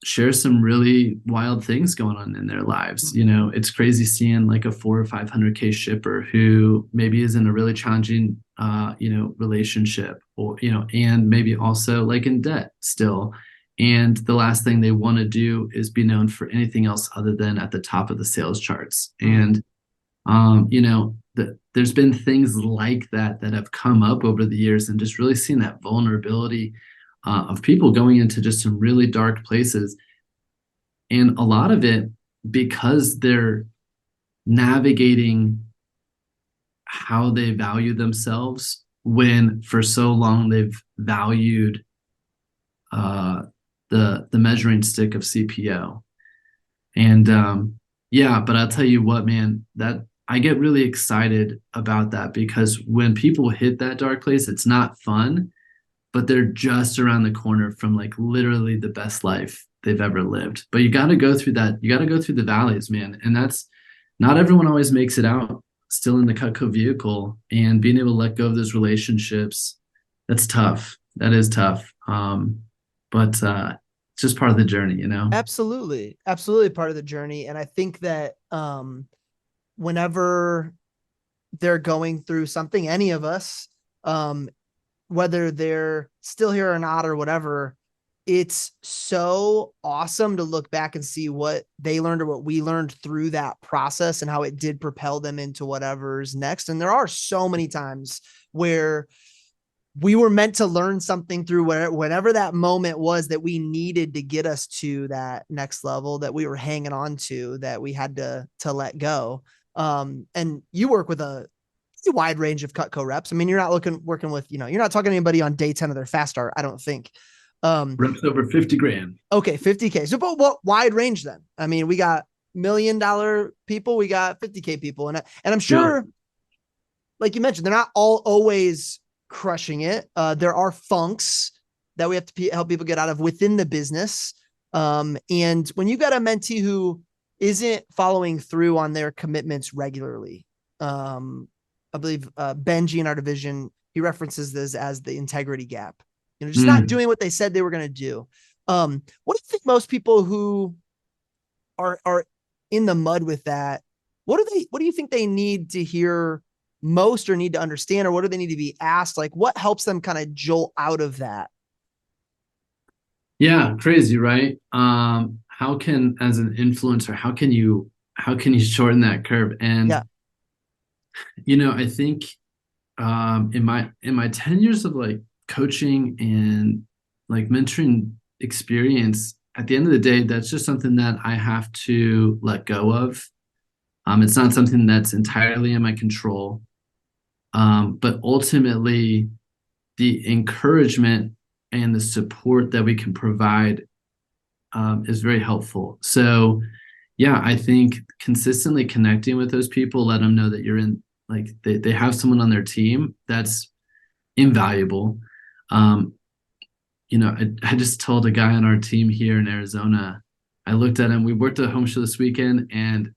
share some really wild things going on in their lives. It's crazy seeing like a 400 or 500K shipper who maybe is in a really challenging, relationship, or, and maybe also like in debt still. And the last thing they want to do is be known for anything else other than at the top of the sales charts. And, there's been things like that have come up over the years, and just really seeing that vulnerability of people going into just some really dark places. And a lot of it because they're navigating how they value themselves, when for so long they've valued the measuring stick of CPO. And yeah, but I'll tell you what, man, that I get really excited about that, because when people hit that dark place, it's not fun, but they're just around the corner from like literally the best life they've ever lived. But you got to go through that. You got to go through the valleys, man. And that's not everyone always makes it out still in the Cutco vehicle, and being able to let go of those relationships. That's tough. That is tough. But it's just part of the journey, Absolutely. Absolutely part of the journey. And I think that, whenever they're going through something, any of us, whether they're still here or not, or whatever, it's so awesome to look back and see what they learned or what we learned through that process, and how it did propel them into whatever's next. And there are so many times where we were meant to learn something through whatever that moment was that we needed to get us to that next level that we were hanging on to, that we had to let go. And you work with a wide range of Cutco reps. I mean, you're not working with, you're not talking to anybody on day 10 of their fast start, I don't think. Reps over 50 grand. Okay. 50K. So, but what wide range then? I mean, we got $1 million people, we got 50K people. And I'm sure, like you mentioned, they're not all always crushing it. There are funks that we have to help people get out of within the business. And when you got a mentee who isn't following through on their commitments regularly, I believe Benji in our division, he references this as the integrity gap. Just not doing what they said they were going to do. What do you think most people who are in the mud with that, what do you think they need to hear most, or need to understand, or what do they need to be asked? Like, what helps them kind of jolt out of that? Yeah, crazy, right? How can, as an influencer, how can you shorten that curve? Yeah. And I think in my 10 years of like coaching and like mentoring experience, at the end of the day, that's just something that I have to let go of. It's not something that's entirely in my control. But ultimately, the encouragement and the support that we can provide is very helpful. So, yeah, I think consistently connecting with those people, let them know that you're in, like they have someone on their team that's invaluable. Um, I just told a guy on our team here in Arizona, I looked at him, we worked at a home show this weekend, and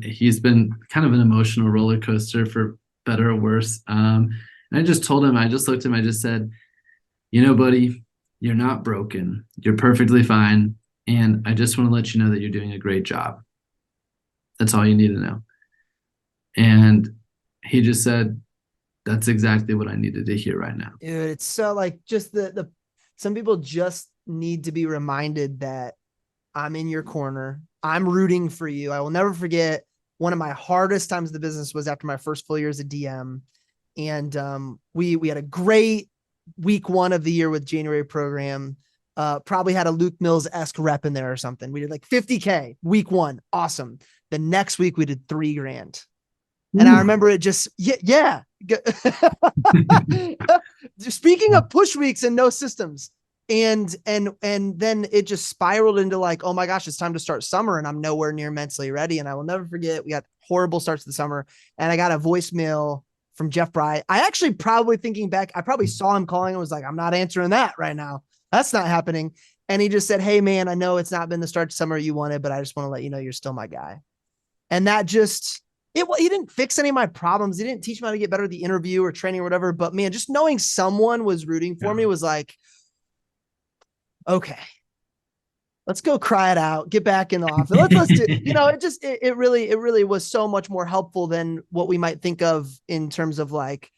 he's been kind of an emotional roller coaster for better or worse. And I just told him, I just looked at him, I just said, buddy, you're not broken. You're perfectly fine. And I just want to let you know that you're doing a great job. That's all you need to know. And he just said, that's exactly what I needed to hear right now. Dude, it's so like just the some people just need to be reminded that I'm in your corner. I'm rooting for you. I will never forget one of my hardest times in the business was after my first full year as a DM. And we had a great week one of the year with January program. Probably had a Luke Mills-esque rep in there or something. We did like 50K week one. Awesome. The next week we did $3,000. And I remember it just, yeah. Speaking of push weeks and no systems, and then it just spiraled into like, oh my gosh, it's time to start summer, and I'm nowhere near mentally ready. And I will never forget, we got horrible starts to the summer, and I got a voicemail from Jeff Bry. I actually, probably thinking back, I probably saw him calling and was like, I'm not answering that right now. That's not happening. And he just said, hey man, I know it's not been the start to summer you wanted, but I just want to let you know you're still my guy. And that just, he didn't fix any of my problems. He didn't teach me how to get better at the interview or training or whatever. But man, just knowing someone was rooting for me was like, okay, let's go cry it out, get back in the office. Let's do, it really was so much more helpful than what we might think of in terms of like,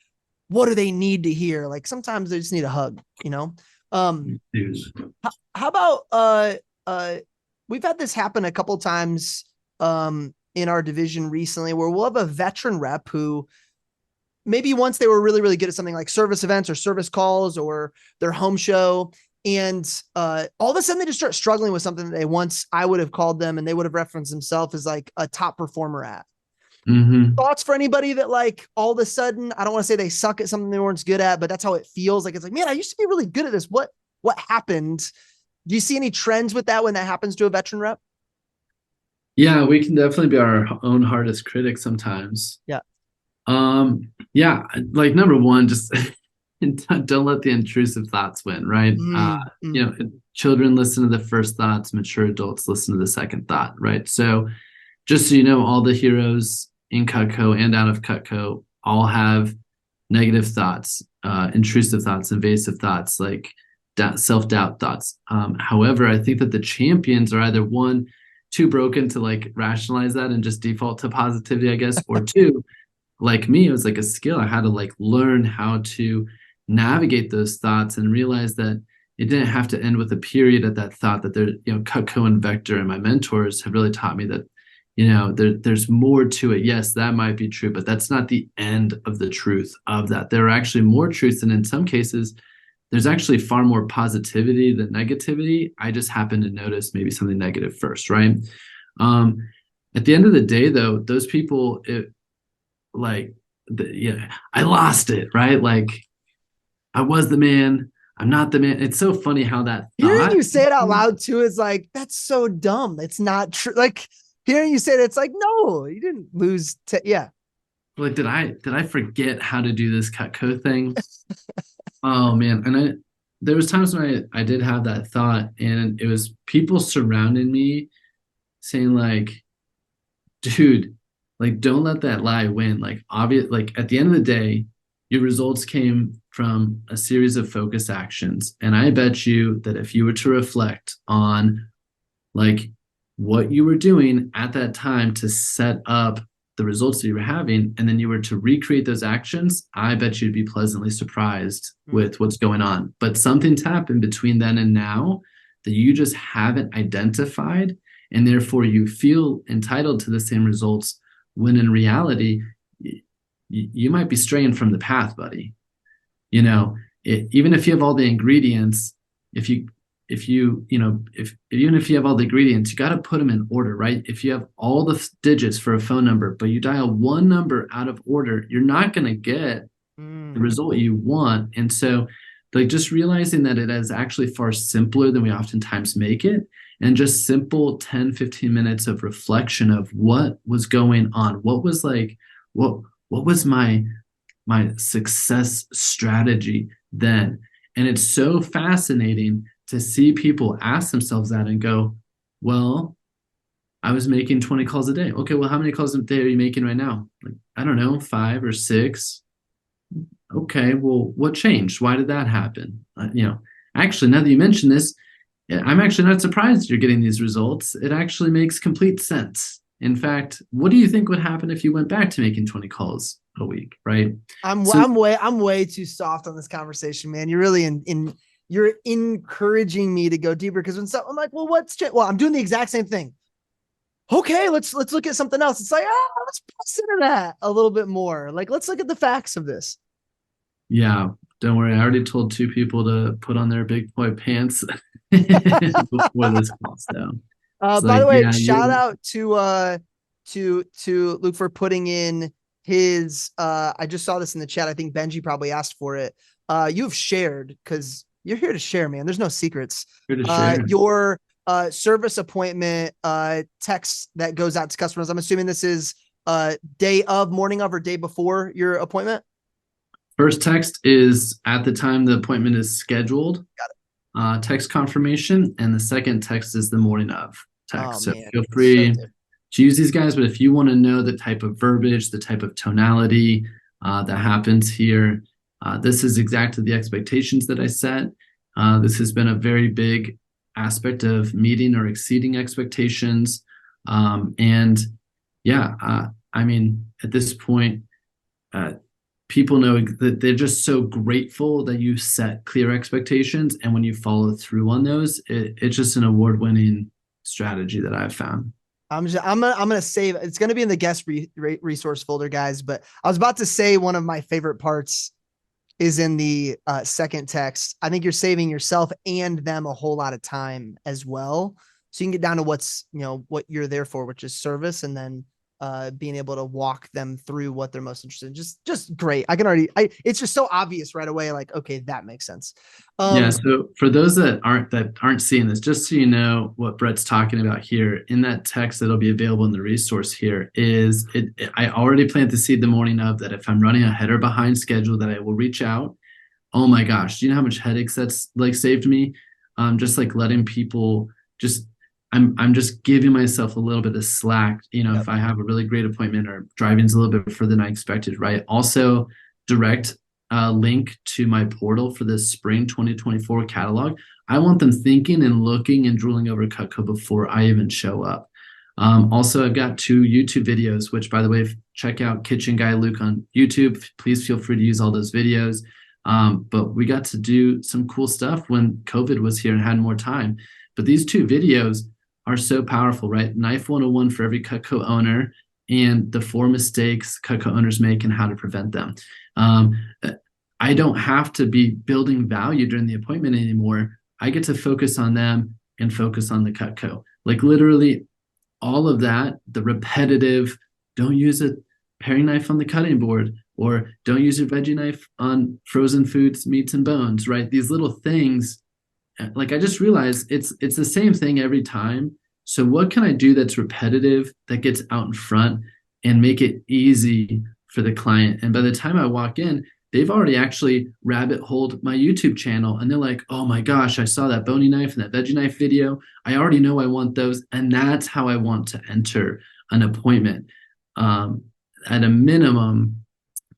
what do they need to hear? Like sometimes they just need a hug, how about, we've had this happen a couple times, in our division recently where we'll have a veteran rep who maybe once they were really, really good at something like service events or service calls or their home show. And all of a sudden they just start struggling with something that they once I would have called them and they would have referenced themselves as like a top performer at. Mm-hmm. Thoughts for anybody that like all of a sudden, I don't want to say they suck at something they weren't good at, but that's how it feels. Like, it's like, man, I used to be really good at this. What happened? Do you see any trends with that when that happens to a veteran rep? Yeah, we can definitely be our own hardest critic sometimes. Yeah. Yeah, like number one, just don't let the intrusive thoughts win, right? Children listen to the first thoughts, mature adults listen to the second thought, right? So just so you know, all the heroes in Cutco and out of Cutco all have negative thoughts, intrusive thoughts, invasive thoughts, like self-doubt thoughts. However, I think that the champions are either one, too broken to like rationalize that and just default to positivity, I guess, or two, like me, it was like a skill. I had to like learn how to navigate those thoughts and realize that it didn't have to end with a period at that thought. That there, Cutco and Vector and my mentors have really taught me that, there's more to it. Yes, that might be true, but that's not the end of the truth of that. There are actually more truths, and in some cases, there's actually far more positivity than negativity. I just happen to notice maybe something negative first, right? At the end of the day, though, those people, I lost it, right? Like, I was the man, I'm not the man. It's so funny how that hearing you say it out loud too is like, that's so dumb. It's not true. Like hearing you say it, it's like, no, you didn't lose. Yeah. Like, did I forget how to do this Cutco thing? Oh man. And there was times when I did have that thought, and it was people surrounding me saying like, dude, like, don't let that lie win. Like, obvious, like at the end of the day, your results came from a series of focused actions. And I bet you that if you were to reflect on like what you were doing at that time to set up the results that you were having, and then you were to recreate those actions, I bet you'd be pleasantly surprised with what's going on. But something's happened between then and now that you just haven't identified, and therefore you feel entitled to the same results, when in reality, you might be straying from the path, buddy. Even if you have all the ingredients, even if you have all the ingredients, you got to put them in order, right? If you have all the digits for a phone number, but you dial one number out of order, you're not going to get the result you want. And so, like, just realizing that it is actually far simpler than we oftentimes make it, and just simple 10, 15 minutes of reflection of what was going on. What was my success strategy then? And it's so fascinating to see people ask themselves that and go, well, I was making 20 calls a day. Okay, well, how many calls a day are you making right now? Like, I don't know, 5 or 6. Okay, well, what changed? Why did that happen? Actually, now that you mention this, I'm actually not surprised you're getting these results. It actually makes complete sense. In fact, what do you think would happen if you went back to making 20 calls a week, right? I'm way too soft on this conversation, man. You're really you're encouraging me to go deeper, because I'm like, well, I'm doing the exact same thing. Okay, let's look at something else. It's like, let's press into that a little bit more. Like, let's look at the facts of this. Yeah, don't worry. I already told 2 people to put on their big boy pants before this call. So, by the way, shout out to Luke for putting in his. I just saw this in the chat. I think Benji probably asked for it. You've shared, because you're here to share, man. There's no secrets. Here to share. Your service appointment text that goes out to customers. I'm assuming this is day of, morning of, or day before your appointment. First text is at the time the appointment is scheduled. Got it. Text confirmation, and the second text is the morning of text. So feel free to use these guys. But if you want to know the type of verbiage, the type of tonality that happens here, this is exactly the expectations that I set. This has been a very big aspect of meeting or exceeding expectations. I mean, at this point, people know that they're just so grateful that you set clear expectations, and when you follow through on those, it's just an award-winning strategy that I've found. I'm gonna save. It's gonna be in the guest resource folder, guys. But I was about to say, one of my favorite parts is in the second text. I think you're saving yourself and them a whole lot of time as well, so you can get down to what you're there for, which is service, and then being able to walk them through what they're most interested in. Just great. It's just so obvious right away. Like, okay, that makes sense. So for those that aren't seeing this, just so you know what Brett's talking about here, in that text that'll be available in the resource here I already planted the seed the morning of that. If I'm running ahead or behind schedule, that I will reach out. Oh my gosh, do you know how much headaches that's like saved me? Just like letting people I'm just giving myself a little bit of slack, if I have a really great appointment or driving's a little bit further than I expected, right? Also, direct link to my portal for the spring 2024 catalog. I want them thinking and looking and drooling over Cutco before I even show up. Also, I've got 2 YouTube videos, which, by the way, check out Kitchen Guy Luke on YouTube. Please feel free to use all those videos. But we got to do some cool stuff when COVID was here and had more time. But these 2 videos are so powerful, right? Knife 101 for every Cutco owner, and the 4 mistakes Cutco owners make and how to prevent them. I don't have to be building value during the appointment anymore. I get to focus on them and focus on the Cutco. Like, literally all of that, the repetitive, don't use a paring knife on the cutting board, or don't use your veggie knife on frozen foods, meats, and bones, right? These little things, like, I just realized it's the same thing every time. So what can I do that's repetitive, that gets out in front, and make it easy for the client? And by the time I walk in, they've already actually rabbit holed my YouTube channel, and they're like, oh my gosh, I saw that bony knife and that veggie knife video. I already know I want those. And that's how I want to enter an appointment. At a minimum,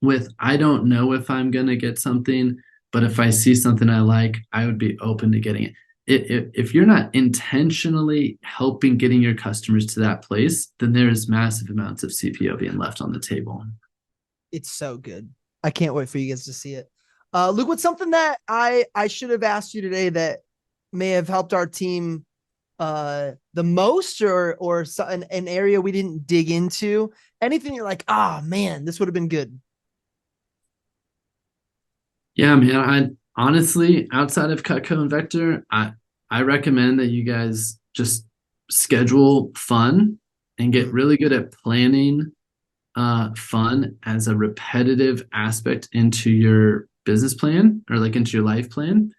with, I don't know if I'm going to get something, but if I see something I like, I would be open to getting it. if you're not intentionally helping getting your customers to that place, then there's massive amounts of CPO being left on the table. It's so good. I can't wait for you guys to see it. Luke, what's something that I should have asked you today that may have helped our team the most, or an area we didn't dig into? Anything you're like, man, this would have been good. Yeah, man. I honestly, outside of Cutco and Vector, I recommend that you guys just schedule fun and get really good at planning fun as a repetitive aspect into your business plan, or like into your life plan.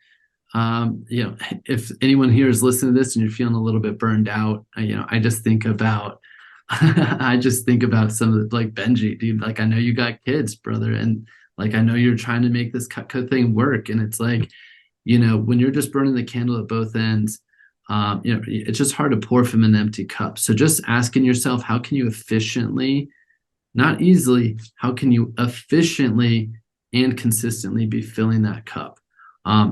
If anyone here is listening to this and you're feeling a little bit burned out, I just think about I just think about some of the, like, Benji, dude. Like, I know you got kids, brother, and like I know you're trying to make this Cutco thing work, and it's like, when you're just burning the candle at both ends, it's just hard to pour from an empty cup. So just asking yourself, how can you efficiently, not easily, how can you efficiently and consistently be filling that cup?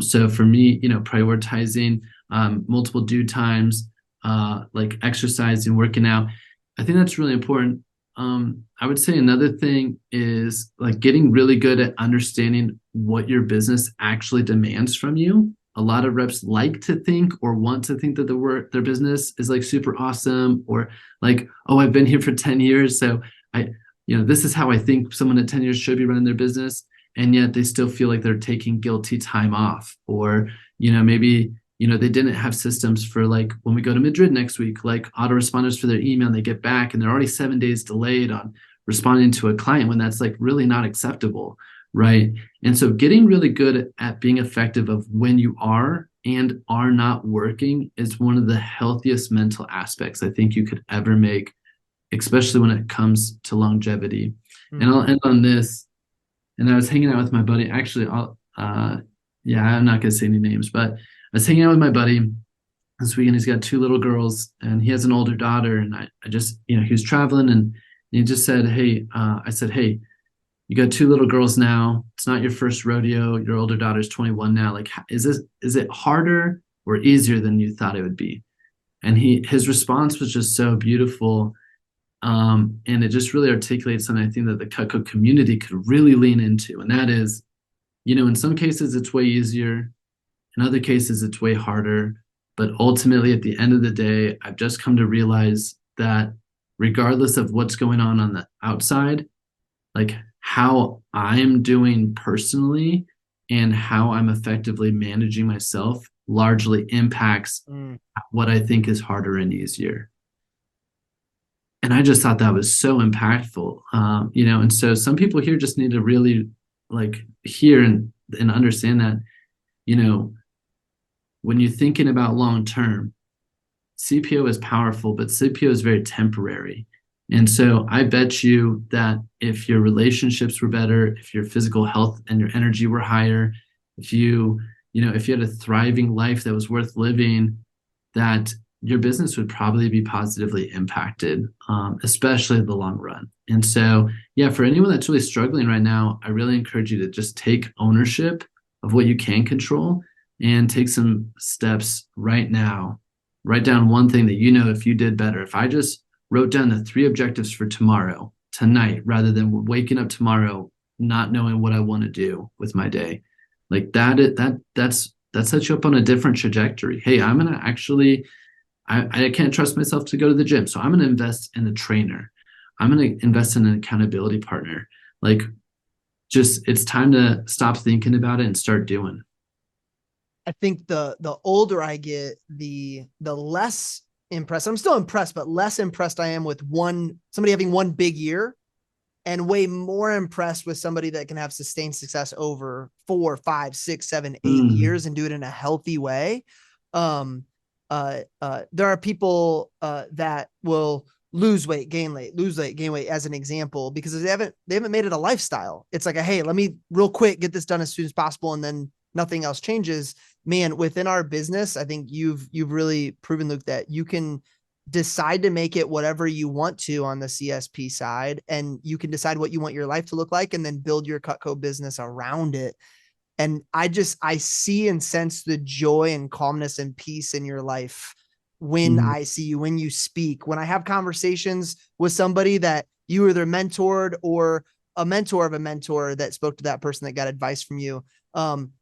So for me, prioritizing multiple due times, like exercising, working out, I think that's really important. I would say another thing is like getting really good at understanding what your business actually demands from you. A lot of reps like to think or want to think that their business is like super awesome, or like, oh, I've been here for 10 years, so this is how I think someone at 10 years should be running their business. And yet they still feel like they're taking guilty time off, or, maybe, they didn't have systems for, like, when we go to Madrid next week, like autoresponders for their email, and they get back and they're already 7 days delayed on responding to a client, when that's like really not acceptable. Right. And so getting really good at being effective of when you are and are not working is one of the healthiest mental aspects I think you could ever make, especially when it comes to longevity. Mm-hmm. And I'll end on this. And I was hanging out with my buddy. Actually, I'm not going to say any names, but I was hanging out with my buddy this weekend. He's got 2 little girls, and he has an older daughter. And I just, he was traveling, and he just said, hey, I said, hey, you got 2 little girls now. It's not your first rodeo. Your older daughter's 21 now. Like, is it harder or easier than you thought it would be? And his response was just so beautiful. And it just really articulates something I think that the Cutco community could really lean into. And that is, in some cases it's way easier. In other cases it's way harder. But ultimately, at the end of the day, I've just come to realize that regardless of what's going on the outside, like how I'm doing personally and how I'm effectively managing myself largely impacts what I think is harder and easier. And I just thought that was so impactful, and so some people here just need to really like hear and understand that, when you're thinking about long-term, CPO is powerful, but CPO is very temporary. And so I bet you that if your relationships were better, if your physical health and your energy were higher, if you had a thriving life that was worth living, that your business would probably be positively impacted, especially in the long run. And so, for anyone that's really struggling right now, I really encourage you to just take ownership of what you can control and take some steps right now. Write down one thing that if you did better. If I just wrote down the 3 objectives for tomorrow, tonight, rather than waking up tomorrow not knowing what I want to do with my day, like that sets you up on a different trajectory. Hey, I'm gonna actually, I can't trust myself to go to the gym, so I'm going to invest in a trainer. I'm going to invest in an accountability partner. Like, just, it's time to stop thinking about it and start doing. I think the older I get, the less impressed. I'm still impressed, but less impressed I am with somebody having one big year, and way more impressed with somebody that can have sustained success over 4, 5, 6, 7, 8 years and do it in a healthy way. There are people that will lose weight, gain weight as an example, because they haven't made it a lifestyle. It's like hey, let me real quick get this done as soon as possible, and then nothing else changes. Man, within our business, I think you've really proven, Luke, that you can decide to make it whatever you want to on the CSP side, and you can decide what you want your life to look like, and then build your Cutco business around it. And I see and sense the joy and calmness and peace in your life when I see you, when you speak, when I have conversations with somebody that you either mentored or a mentor of a mentor that spoke to that person that got advice from you.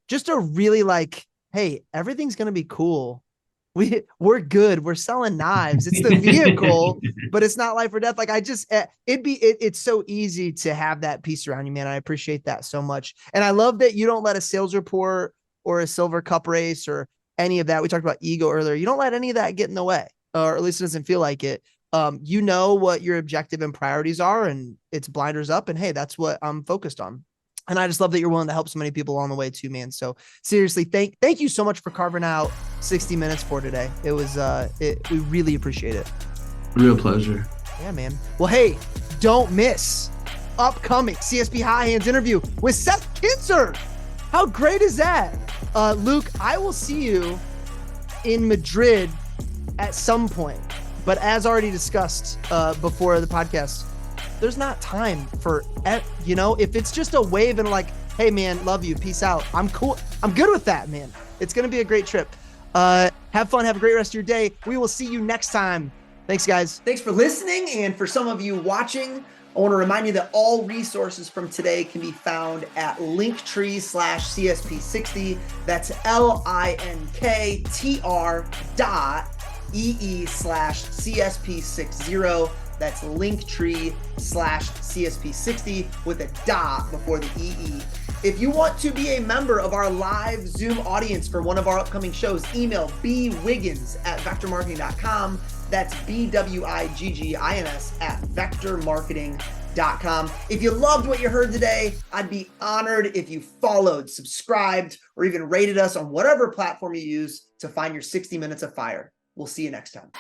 Just a really like, hey, everything's going to be cool. We're good. We're selling knives. It's the vehicle, but it's not life or death. Like it's so easy to have that peace around you, man. I appreciate that so much. And I love that you don't let a sales report or a silver cup race or any of that. We talked about ego earlier. You don't let any of that get in the way, or at least it doesn't feel like it. You know what your objective and priorities are, and it's blinders up, and hey, that's what I'm focused on. And I just love that you're willing to help so many people along the way too, man. So seriously, thank you so much for carving out 60 minutes for today. It was, we really appreciate it. Real pleasure. Yeah, man. Well, hey, don't miss upcoming CSP High Hands interview with Seth Kinzer. How great is that? Luke, I will see you in Madrid at some point, but as already discussed before the podcast, there's not time for, if it's just a wave and like, hey man, love you, peace out. I'm cool. I'm good with that, man. It's going to be a great trip. Have fun. Have a great rest of your day. We will see you next time. Thanks guys. Thanks for listening. And for some of you watching, I want to remind you that all resources from today can be found at linktree/CSP60. That's linktr.ee/CSP60. That's linktree/CSP60 with a dot before the EE. If you want to be a member of our live Zoom audience for one of our upcoming shows, email bwiggins@vectormarketing.com. That's BWIGGINS@vectormarketing.com. If you loved what you heard today, I'd be honored if you followed, subscribed, or even rated us on whatever platform you use to find your 60 minutes of fire. We'll see you next time.